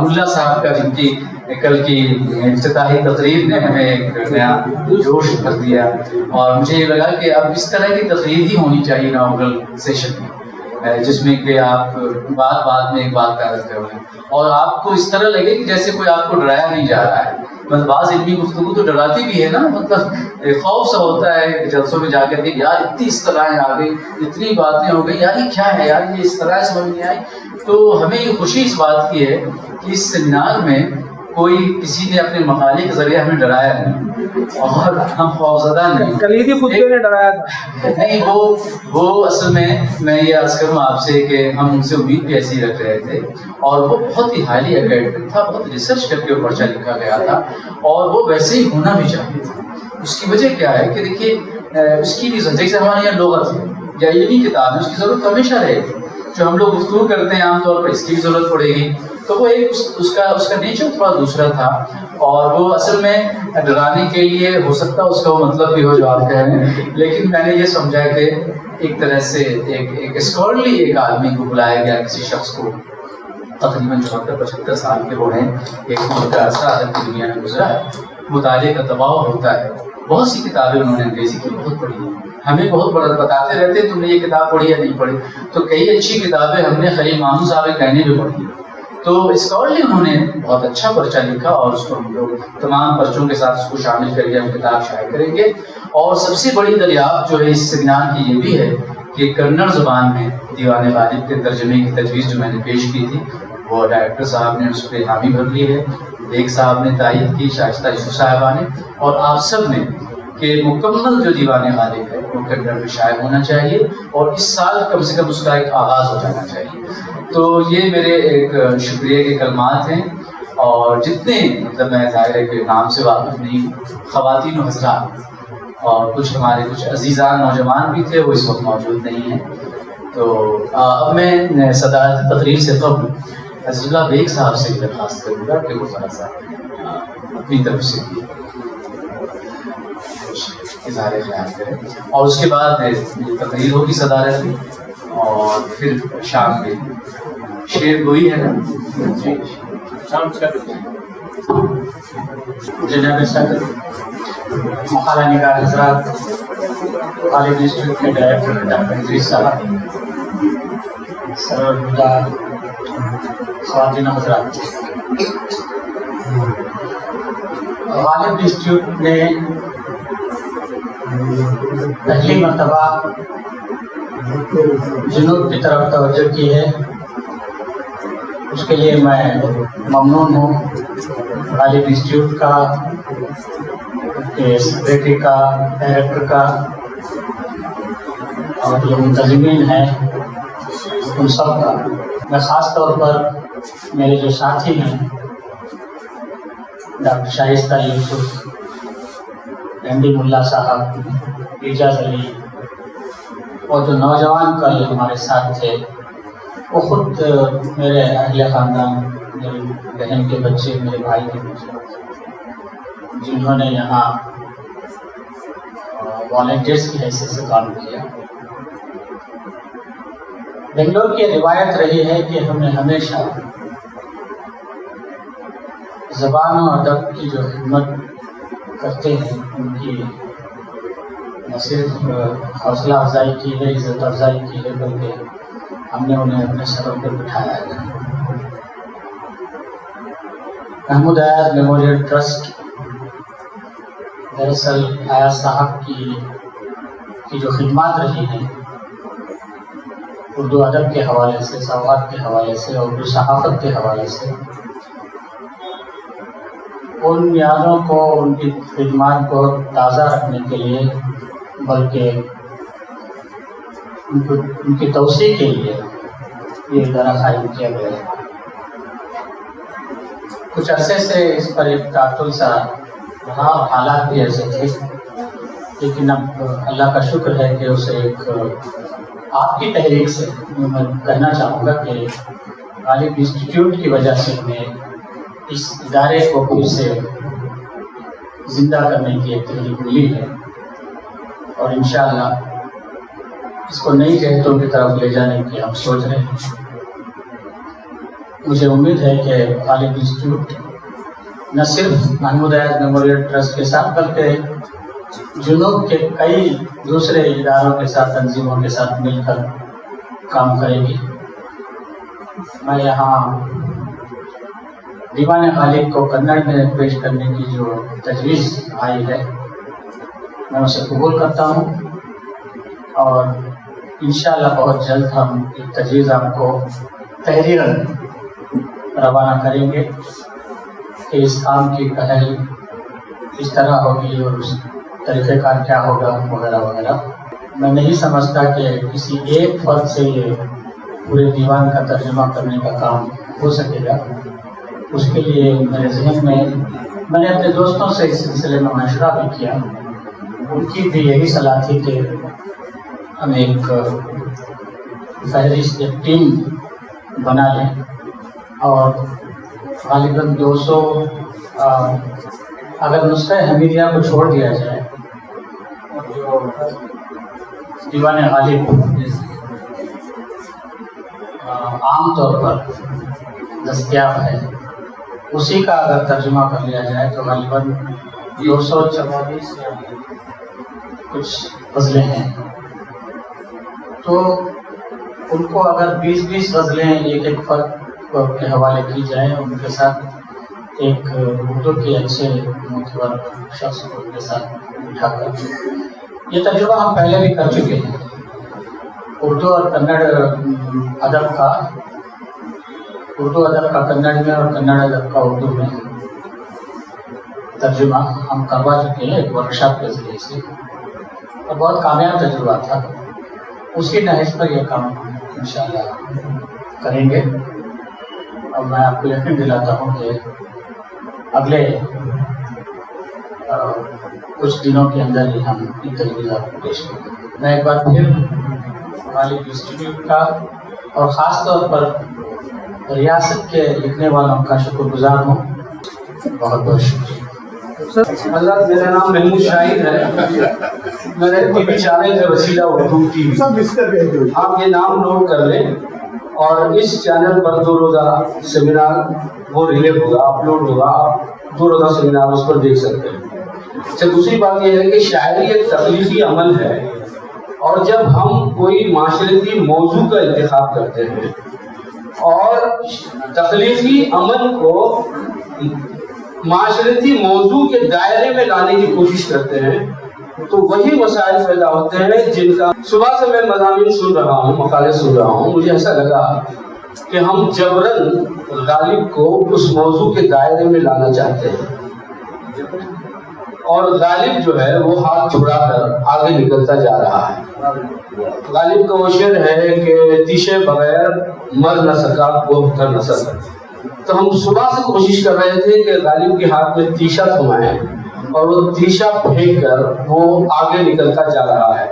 ملا صاحب کا، جن کی کل کی افتتاحی تقریر نے ہمیں ایک نیا جوش بھر دیا، اور مجھے یہ لگا کہ اب اس طرح کی تقریر ہی ہونی چاہیے اناگرل سیشن میں، جس میں کہ آپ بات میں ایک بات کا عرض کریں اور آپ کو اس طرح لگے کہ جیسے کوئی آپ کو ڈرایا نہیں جا رہا ہے۔ مطلب بعض علمی گفتگو تو ڈراتی بھی ہے نا، مطلب خوف سا ہوتا ہے جلسوں میں جا کر کے یار اتنی اصطلاحیں آ گئی، اتنی باتیں ہو گئی، یار یہ کیا ہے، یار یہ اصطلاح سمجھ نہیں آئی۔ تو ہمیں یہ خوشی اس بات کی ہے کہ اس سیمینار میں کوئی کسی نے اپنے مقالے کے ذریعے ہمیں ڈرایا نہیں اور ہم خوفزدہ نہیں۔ کلیدی خطبے نے ڈرایا تھا نہیں، وہ اصل میں یہ عرض کروں آپ سے کہ ہم ان سے امید بھی ایسی رکھ رہے تھے، اور وہ بہت ہی ہائیلی اکیڈمک تھا، بہت ریسرچ کر کے پرچہ لکھا گیا تھا، اور وہ ویسے ہی ہونا بھی چاہیے تھا۔ اس کی وجہ کیا ہے کہ دیکھیے اس کی بھی جیسے ہمارے یہاں لغت ہے یا علمی کتاب ہے، اس کی ضرورت ہمیشہ رہے گی۔ جو ہم لوگ گفتگو کرتے ہیں عام طور پر اس کی بھی ضرورت پڑے گی، تو وہ ایک اس کا نیچر تھوڑا دوسرا تھا، اور وہ اصل میں ڈرانے کے لیے ہو سکتا اس کا وہ مطلب بھی ہو جو آپ کہہ رہے ہیں، لیکن میں نے یہ سمجھا کہ ایک طرح سے ایک اسکالرلی ایک آدمی کو بلایا گیا، کسی شخص کو تقریباً 74-75 سال کے وہ ہیں، ایک مدت عرصہ ادب کی دنیا میں گزرا ہے، مطالعے کا دباؤ ہوتا ہے، بہت سی کتابیں انہوں نے انگریزی کی بہت پڑھی ہیں، ہمیں بہت بڑا بتاتے رہتے تم نے یہ کتاب پڑھی یا نہیں پڑھی، تو کئی اچھی کتابیں ہم نے خلیل مامون صاحب کے کہنے بھی پڑھی، تو اسکالرلی انہوں نے بہت اچھا پرچہ لکھا، اور اس کو ہم لوگ تمام پرچوں کے ساتھ اس کو شامل کر کے ہم کتاب شائع کریں گے۔ اور سب سے بڑی دریافت جو ہے اس سیمینار کی یہ بھی ہے کہ کنڑ زبان میں دیوان غالب کے ترجمے کی تجویز جو میں نے پیش کی تھی، وہ ڈائریکٹر صاحب نے اس پہ حامی بھر لی ہے، بیگ صاحب نے تائید کی، شائستہ یوسف صاحبہ نے، اور آپ سب نے، کہ مکمل جو دیوان غالب ہے وہ کنڑ میں شائع ہونا چاہیے، اور اس سال کم سے کم اس کا ایک آغاز ہو جانا چاہیے۔ تو یہ میرے ایک شکریہ کے کلمات ہیں، اور جتنے مطلب میں ظاہر ہے کہ نام سے واقف نہیں، خواتین و حضرات اور کچھ ہمارے کچھ عزیزان نوجوان بھی تھے، وہ اس وقت موجود نہیں ہیں، تو اب میں صدارت تقریر سے قبل عزیز اللہ بیگ صاحب سے درخواست کروں گا کہ وہ ذرا سا اپنی طرف سے اظہار خیال کریں، اور اس کے بعد تقریر ہوگی صدارت کی، اور پھر شام میں شعر گوئی ہے نا جی جناب صدر، مقالہ نگار حضرات، غالب انسٹیٹیوٹ کے ڈائریکٹر ڈاکٹر ادریس صاحب، سرور خواتین حضرات، غالب انسٹیٹیوٹ نے پہلی مرتبہ جنوب کی طرف توجہ کی ہے، اس کے لیے میں ممنون ہوں۔ غالب انسٹیٹیوٹ کا، سیکریٹری کا، ڈائریکٹر کا، اور جو منتظمین ہیں ان سب کا، میں خاص طور پر میرے جو ساتھی ہیں ڈاکٹر شائستہ یوسف، ایم ڈی ملا صاحب، اعجاز علی، اور جو نوجوان کل ہمارے ساتھ تھے، وہ خود میرے اہل خاندان، میری بہن کے بچے، میرے بھائی کے بچے، جنہوں نے یہاں والنٹیئرس کی حیثیت سے کام کیا۔ بنگلور کی روایت رہی ہے کہ ہمیں ہمیشہ زبان و ادب کی جو خدمت کرتے ہیں ان کی نہ صرف حوصلہ افزائی کی ہے، عزت افزائی کی ہے، بلکہ ہم نے انہیں اپنے سروں پر بٹھایا ہے۔ محمود ایاز میموریل ٹرسٹ دراصل ایاز صاحب کی جو خدمات رہی ہیں اردو ادب کے حوالے سے، سوغات کے حوالے سے، اردو صحافت کے حوالے سے، ان یادوں کو، ان کی خدمات کو تازہ رکھنے کے لیے، بلکہ ان کی توسیع کے لیے یہ ادارہ قائم کیا گیا ہے۔ کچھ عرصے سے اس پر ایک تعطل سا رہا، حالات بھی ایسے تھے، لیکن اب اللہ کا شکر ہے کہ اسے ایک آپ کی تحریک سے میں کہنا چاہوں گا کہ غالب انسٹیٹیوٹ کی وجہ سے ہمیں اس ادارے کو پھر سے زندہ کرنے کی ایک تحریک ملی ہے، اور انشاءاللہ اس کو نئی جہتوں کی طرف لے جانے کی ہم سوچ رہے ہیں۔ مجھے امید ہے کہ غالب انسٹیٹیوٹ نہ صرف محمود ایاز میموریل ٹرسٹ کے ساتھ بلکہ جنوب کے کئی دوسرے اداروں کے ساتھ، تنظیموں کے ساتھ مل کر کام کرے گی۔ میں یہاں دیوان غالب کو کنڑ میں پیش کرنے کی جو تجویز آئی ہے میں اسے قبول کرتا ہوں، اور انشاءاللہ بہت جلد ہم ایک تجویز آپ کو تحریراً روانہ کریں گے کہ اس کام کی پہل کس طرح ہوگی اور اس طریقہ کار کیا ہوگا وغیرہ وغیرہ۔ میں نہیں سمجھتا کہ کسی ایک فرد سے یہ پورے دیوان کا ترجمہ کرنے کا کام ہو سکے گا۔ اس کے لیے میرے ذہن میں نے اپنے دوستوں سے اس سلسلے میں مشورہ بھی کیا، ان کی بھی یہی صلاح تھی کہ ہم ایک فہرست، ایک ٹیم بنا لیں، اور غالباً 200 اگر نسخہ حمیدیہ کو چھوڑ دیا جائے، جو دیوان غالب عام طور پر دستیاب ہے اسی کا اگر ترجمہ کر لیا جائے تو غالباً 244 یا کچھ غزلیں ہیں، تو ان کو اگر 20 غزلیں ایک فرد کے حوالے کی جائیں، ان کے ساتھ ایک اردو کے اچھے معتبر شخص کو ان کے ساتھ بٹھا کر، یہ تجربہ ہم پہلے بھی کر چکے ہیں۔ اردو اور کنڑ ادب کا کنڑ میں اور کنڑ ادب کا اردو میں ترجمہ ہم کروا چکے ہیں ایک ورکشاپ کے ذریعے سے، اور بہت کامیاب تجربہ تھا۔ اسی نہج پر یہ کام انشاءاللہ کریں گے، اور میں آپ کو یقین دلاتا ہوں کہ اگلے کچھ دنوں کے اندر ہی ہم ان تجویزات کو پیش کریں گے۔ میں ایک بار پھر غالب انسٹیٹیوٹ کا اور خاص طور پر ریاست کے لکھنے والوں کا شکر گزار ہوں۔ بہت بہت شکریہ۔ اللہ، میرا نام محمود شاہد ہے، میرے ٹی وی چینل ہے وسیلہ اردو ٹی وی، آپ یہ نام نوٹ کر لیں، اور اس چینل پر 2 روزہ سیمینار وہ ریلیٹ ہوگا، اپلوڈ ہوگا، آپ 2 روزہ سیمینار اس پر دیکھ سکتے ہیں۔ اچھا، دوسری بات یہ ہے کہ شاعری ایک تخلیقی عمل ہے، اور جب ہم کوئی معاشرتی موضوع کا انتخاب کرتے ہیں اور تخلیقی عمل کو معاشرتی موضوع کے دائرے میں لانے کی کوشش کرتے ہیں تو وہی مسائل پیدا ہوتے ہیں جن کا صبح سے میں مضامین سن رہا ہوں، مقالے سن رہا ہوں، مجھے ایسا لگا کہ ہم جبراً غالب کو اس موضوع کے دائرے میں لانا چاہتے ہیں، اور غالب جو ہے وہ ہاتھ چھڑا کر آگے نکلتا جا رہا ہے۔ غالب کا وہ شعر ہے کہ تیشے بغیر مر نہ سکا وہ کر نہ سکا، تو ہم صبح سے کوشش کر رہے تھے کہ غالب کے ہاتھ میں تیشہ تھمائیں، اور وہ تیشہ پھینک کر وہ آگے نکلتا جا رہا ہے۔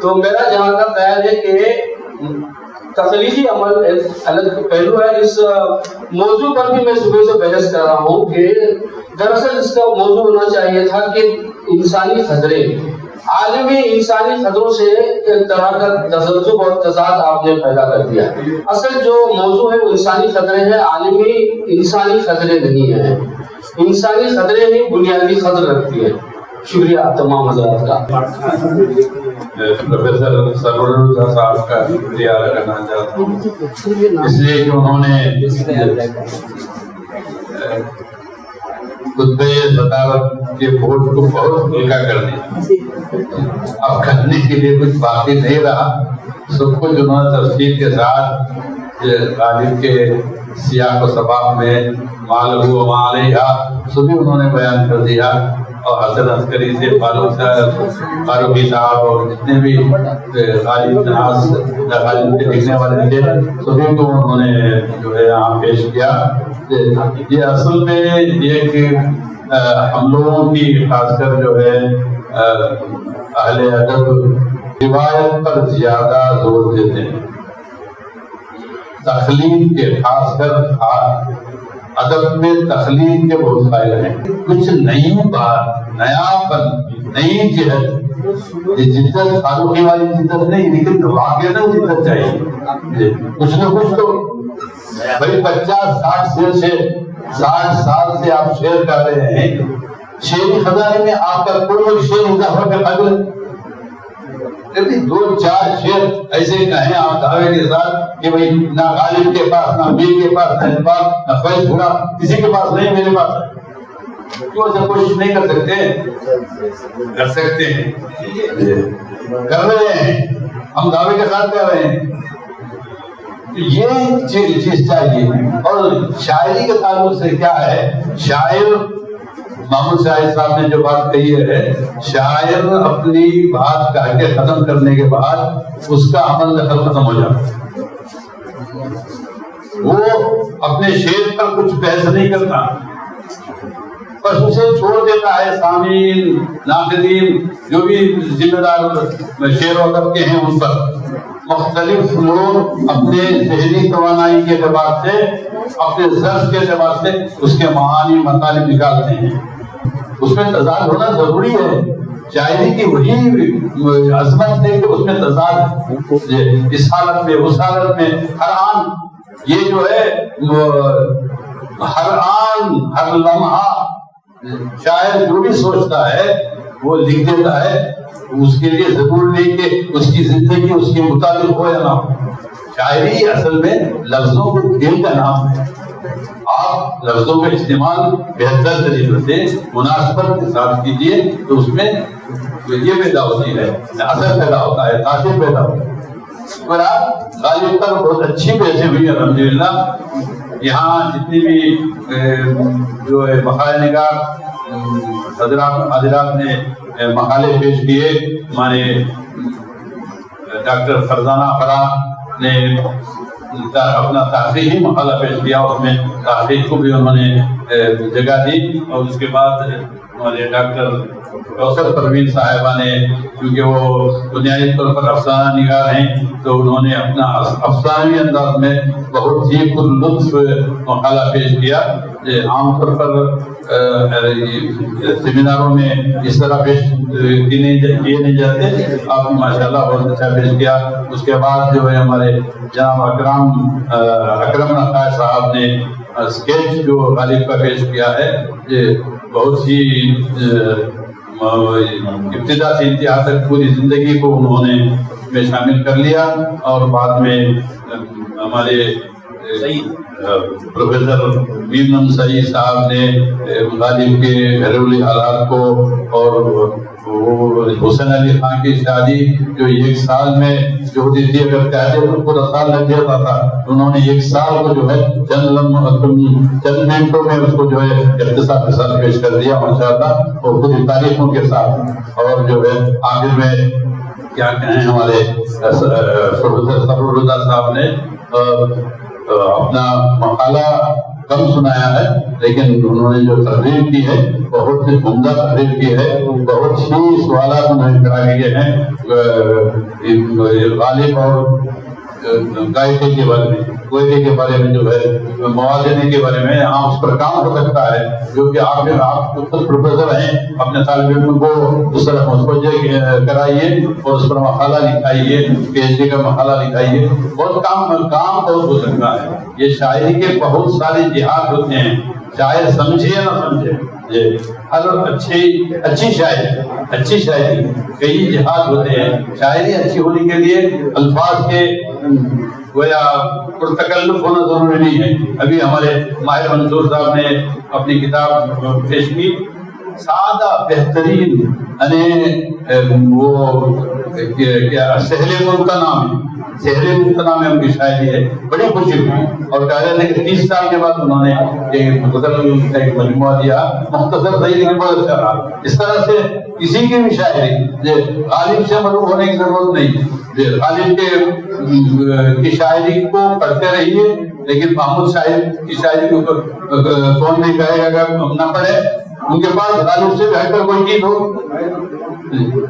تو میرا جہاں تک خیال ہے کہ تخلیقی عمل ایک الگ پہلو ہے۔ اس موضوع پر بھی میں صبح سے بحث کر رہا ہوں کہ دراصل اس کا موضوع ہونا چاہیے تھا کہ انسانی خطرے، عالمی انسانی خطروں سے ایک طرح کا تذبذب اور تضاد آپ نے پیدا کر دیا۔ اصل جو موضوع ہے وہ انسانی خطرے ہیں، عالمی انسانی خطرے نہیں ہیں۔ انسانی خطرے ہی بنیادی خطر رکھتی ہے۔ شکریہ آپ تمام حضرات کا۔ پروفیسر سرور رضا صاحب کا شکریہ ادا کرنا چاہتا ہوں، اس لیے کہ انہوں نے خطبہ صدارت کے بوجھ کو بہت ہلکا کر دیا۔ اب کرنے کے لیے کچھ باقی نہیں رہا، سب کچھ انہوں نے تفصیل کے ساتھ غالب کے سیاق و سباق میں مال ہوا مال علیہ سبھی انہوں نے بیان کر دیا، اور حسن عسکری سے فاروقی صاحب اور جتنے بھی غالب غالب کے لکھنے والے تھے سبھی کو انہوں نے جو ہے یہاں پیش کیا۔ یہ اصل میں یہ کہ ہم لوگوں کی خاص کر جو ہے اہل ادب روایت پر زیادہ زور دیتے ہیں. تخلیق کے، خاص کر ادب میں تخلیق کے بہت فائدے ہیں. کچھ نئی بات، نیا پن، نئی جہت، یہ جدت فاروقی والی جدت نہیں، لیکن واقع نہ جدت چاہیے. کچھ نہ کچھ تو بھائی 50-60 سال سے آپ شعر کر رہے ہیں، شعری خزانے میں آپ کا کوئی شعر اضافہ کا قابل ہے؟ 2-4 شعر ایسے کہیں آپ دعوے کے ساتھ کہ بھئی نہ غالب کے پاس، نہ میر کے پاس، نہ اقبال، نہ فیض بھولا، کسی کے پاس نہیں، میرے پاس ہے. کیوں ایسا کوشش نہیں کر سکتے؟ کر سکتے ہیں، کر رہے ہیں، ہم دعوے کے ساتھ کر رہے ہیں. یہ چیز چاہیے. اور شاعری کے تعلق سے کیا ہے، شاعر محمود شاہد صاحب نے جو بات کہی ہے، شاعر اپنی بات کہہ کے ختم کرنے کے بعد اس کا عمل نقل ختم ہو جاتا ہے. وہ اپنے شعر پر کچھ بحث نہیں کرتا، بس اسے چھوڑ دیتا ہے. سامعین، ناقدین، جو بھی ذمہ دار شعر و ادب کے ہیں، ان پر مختلف لوگ اپنے ذہنی توانائی کے اعتبار سے، اپنے ظرف کے اعتبار سے اس کے معانی مطالب نکالتے ہیں. اس میں تضاد ہونا ضروری ہے. شاعری کی وہی عظمت ہے کہ اس میں تضاد ہے. اس حالت میں، اس حالت میں، ہر آن یہ جو ہے ہر آن، ہر لمحہ شاعر جو بھی سوچتا ہے وہ لکھ دیتا ہے. اس کے لیے ضرور نہیں کہ اس کی زندگی اس کے مطابق ہو یا نہ ہو. شاعری اصل میں لفظوں کے کھیل کا نام ہے. آپ لفظوں کا استعمال بہتر طریقے سے مناسبت کے ساتھ کیجیے تو اس میں یہ پیدا ہوتی ہے، اثر پیدا ہوتا ہے، تاثیر پیدا ہوتا ہے. غالب پر بہت اچھی بحثیں ہوئی الحمدللہ. یہاں جتنی بھی جو ہے بقائے نگار حضرات نے مقالے پیش کیے، ہمارے ڈاکٹر فرزانہ فرح نے اپنا تحقیقی مقالہ پیش کیا، اس میں تحقیق کو بھی انہوں نے جگہ دی. اور اس کے بعد ہمارے ڈاکٹر کوثر پروین صاحبہ نے، کیونکہ وہ بنیادی طور پر افسانہ نگار ہیں، تو انہوں نے اپنا افسانوی انداز میں بہت ہی لطف مقالہ پیش کیا. عام طور پر سیمیناروں میں اس طرح پیش کیے نہیں جاتے. آپ نے ماشاءاللہ بہت اچھا پیش کیا. اس کے بعد جو ہے ہمارے جناب اکرم نقاش صاحب نے اسکیچ جو غالب کا پیش کیا ہے، یہ بہت ہی ابتدا سے انتہا تک پوری زندگی کو انہوں نے اس میں شامل کر لیا. اور بعد میں ہمارے پروفیسر میم سعید صاحب نے غالب کے گھریلو حالات کو، اور حسین علی خان کی شادی جو 1 سال میں جو ہوتی تھی، اگر کہتے تو پورا سال لگ جاتا تھا، انہوں نے 1 سال کو جو ہے چند منٹوں میں اس کو جو ہے اختصار کے ساتھ پیش کر دیا ماشاءاللہ، اور پوری تاریخوں کے ساتھ. اور جو ہے آخر میں کیا کہیں، ہمارے پروفیسر سرور رضا صاحب نے اپنا مقالہ کم سنایا ہے، لیکن انہوں نے جو تقریر کی ہے بہت ہی عمدہ تقریر کی ہے. بہت ہی سوالات انہوں نے کرا کیے ہیں غالب اور گائیڈے کے بارے میں، کوئلے کے بارے میں، جو ہے موازنے کے بارے میں. ہاں اس پر کام ہو سکتا ہے، جو کہ آپ خود پروفیسر ہیں، اپنے طالب علم کو اس طرح متوجہ کرائیے اور اس پر مقالہ لکھائیے، PhD کا مقالہ لکھائیے. بہت کام بہت ہو سکتا ہے. یہ شاعری کے بہت سارے جہاد ہوتے ہیں، شاعر سمجھے یا نہ سمجھے. ہر اچھی شاعری کئی جہاد ہوتے ہیں. شاعری اچھی ہونے کے لیے الفاظ کے گویا پرتکلف ہونا ضروری نہیں ہے. ابھی ہمارے ماہر منصور صاحب نے اپنی کتاب پیش کی، سادہ بہترین، یعنی وہ سہل ممتنع میں، سہل ممتنع میں ان کی شاعری ہے. بڑی خوشی ہوئی. اور کہہ رہے تھے کہ 30 سال کے بعد انہوں نے ایک غزل کا ایک مجموعہ دیا، مختصر صحیح لیکن بہت اچھا رہا. اس طرح سے کسی کی بھی شاعری غالب سے مروب ہونے کی ضرورت نہیں. غالب کی شاعری کو پڑھتے رہیے، لیکن محمود صاحب کی شاعری کو کون نہیں کہے گا کہ نہ پڑھے. ان کے پاس غالب سے بہتر کوئی چیز ہو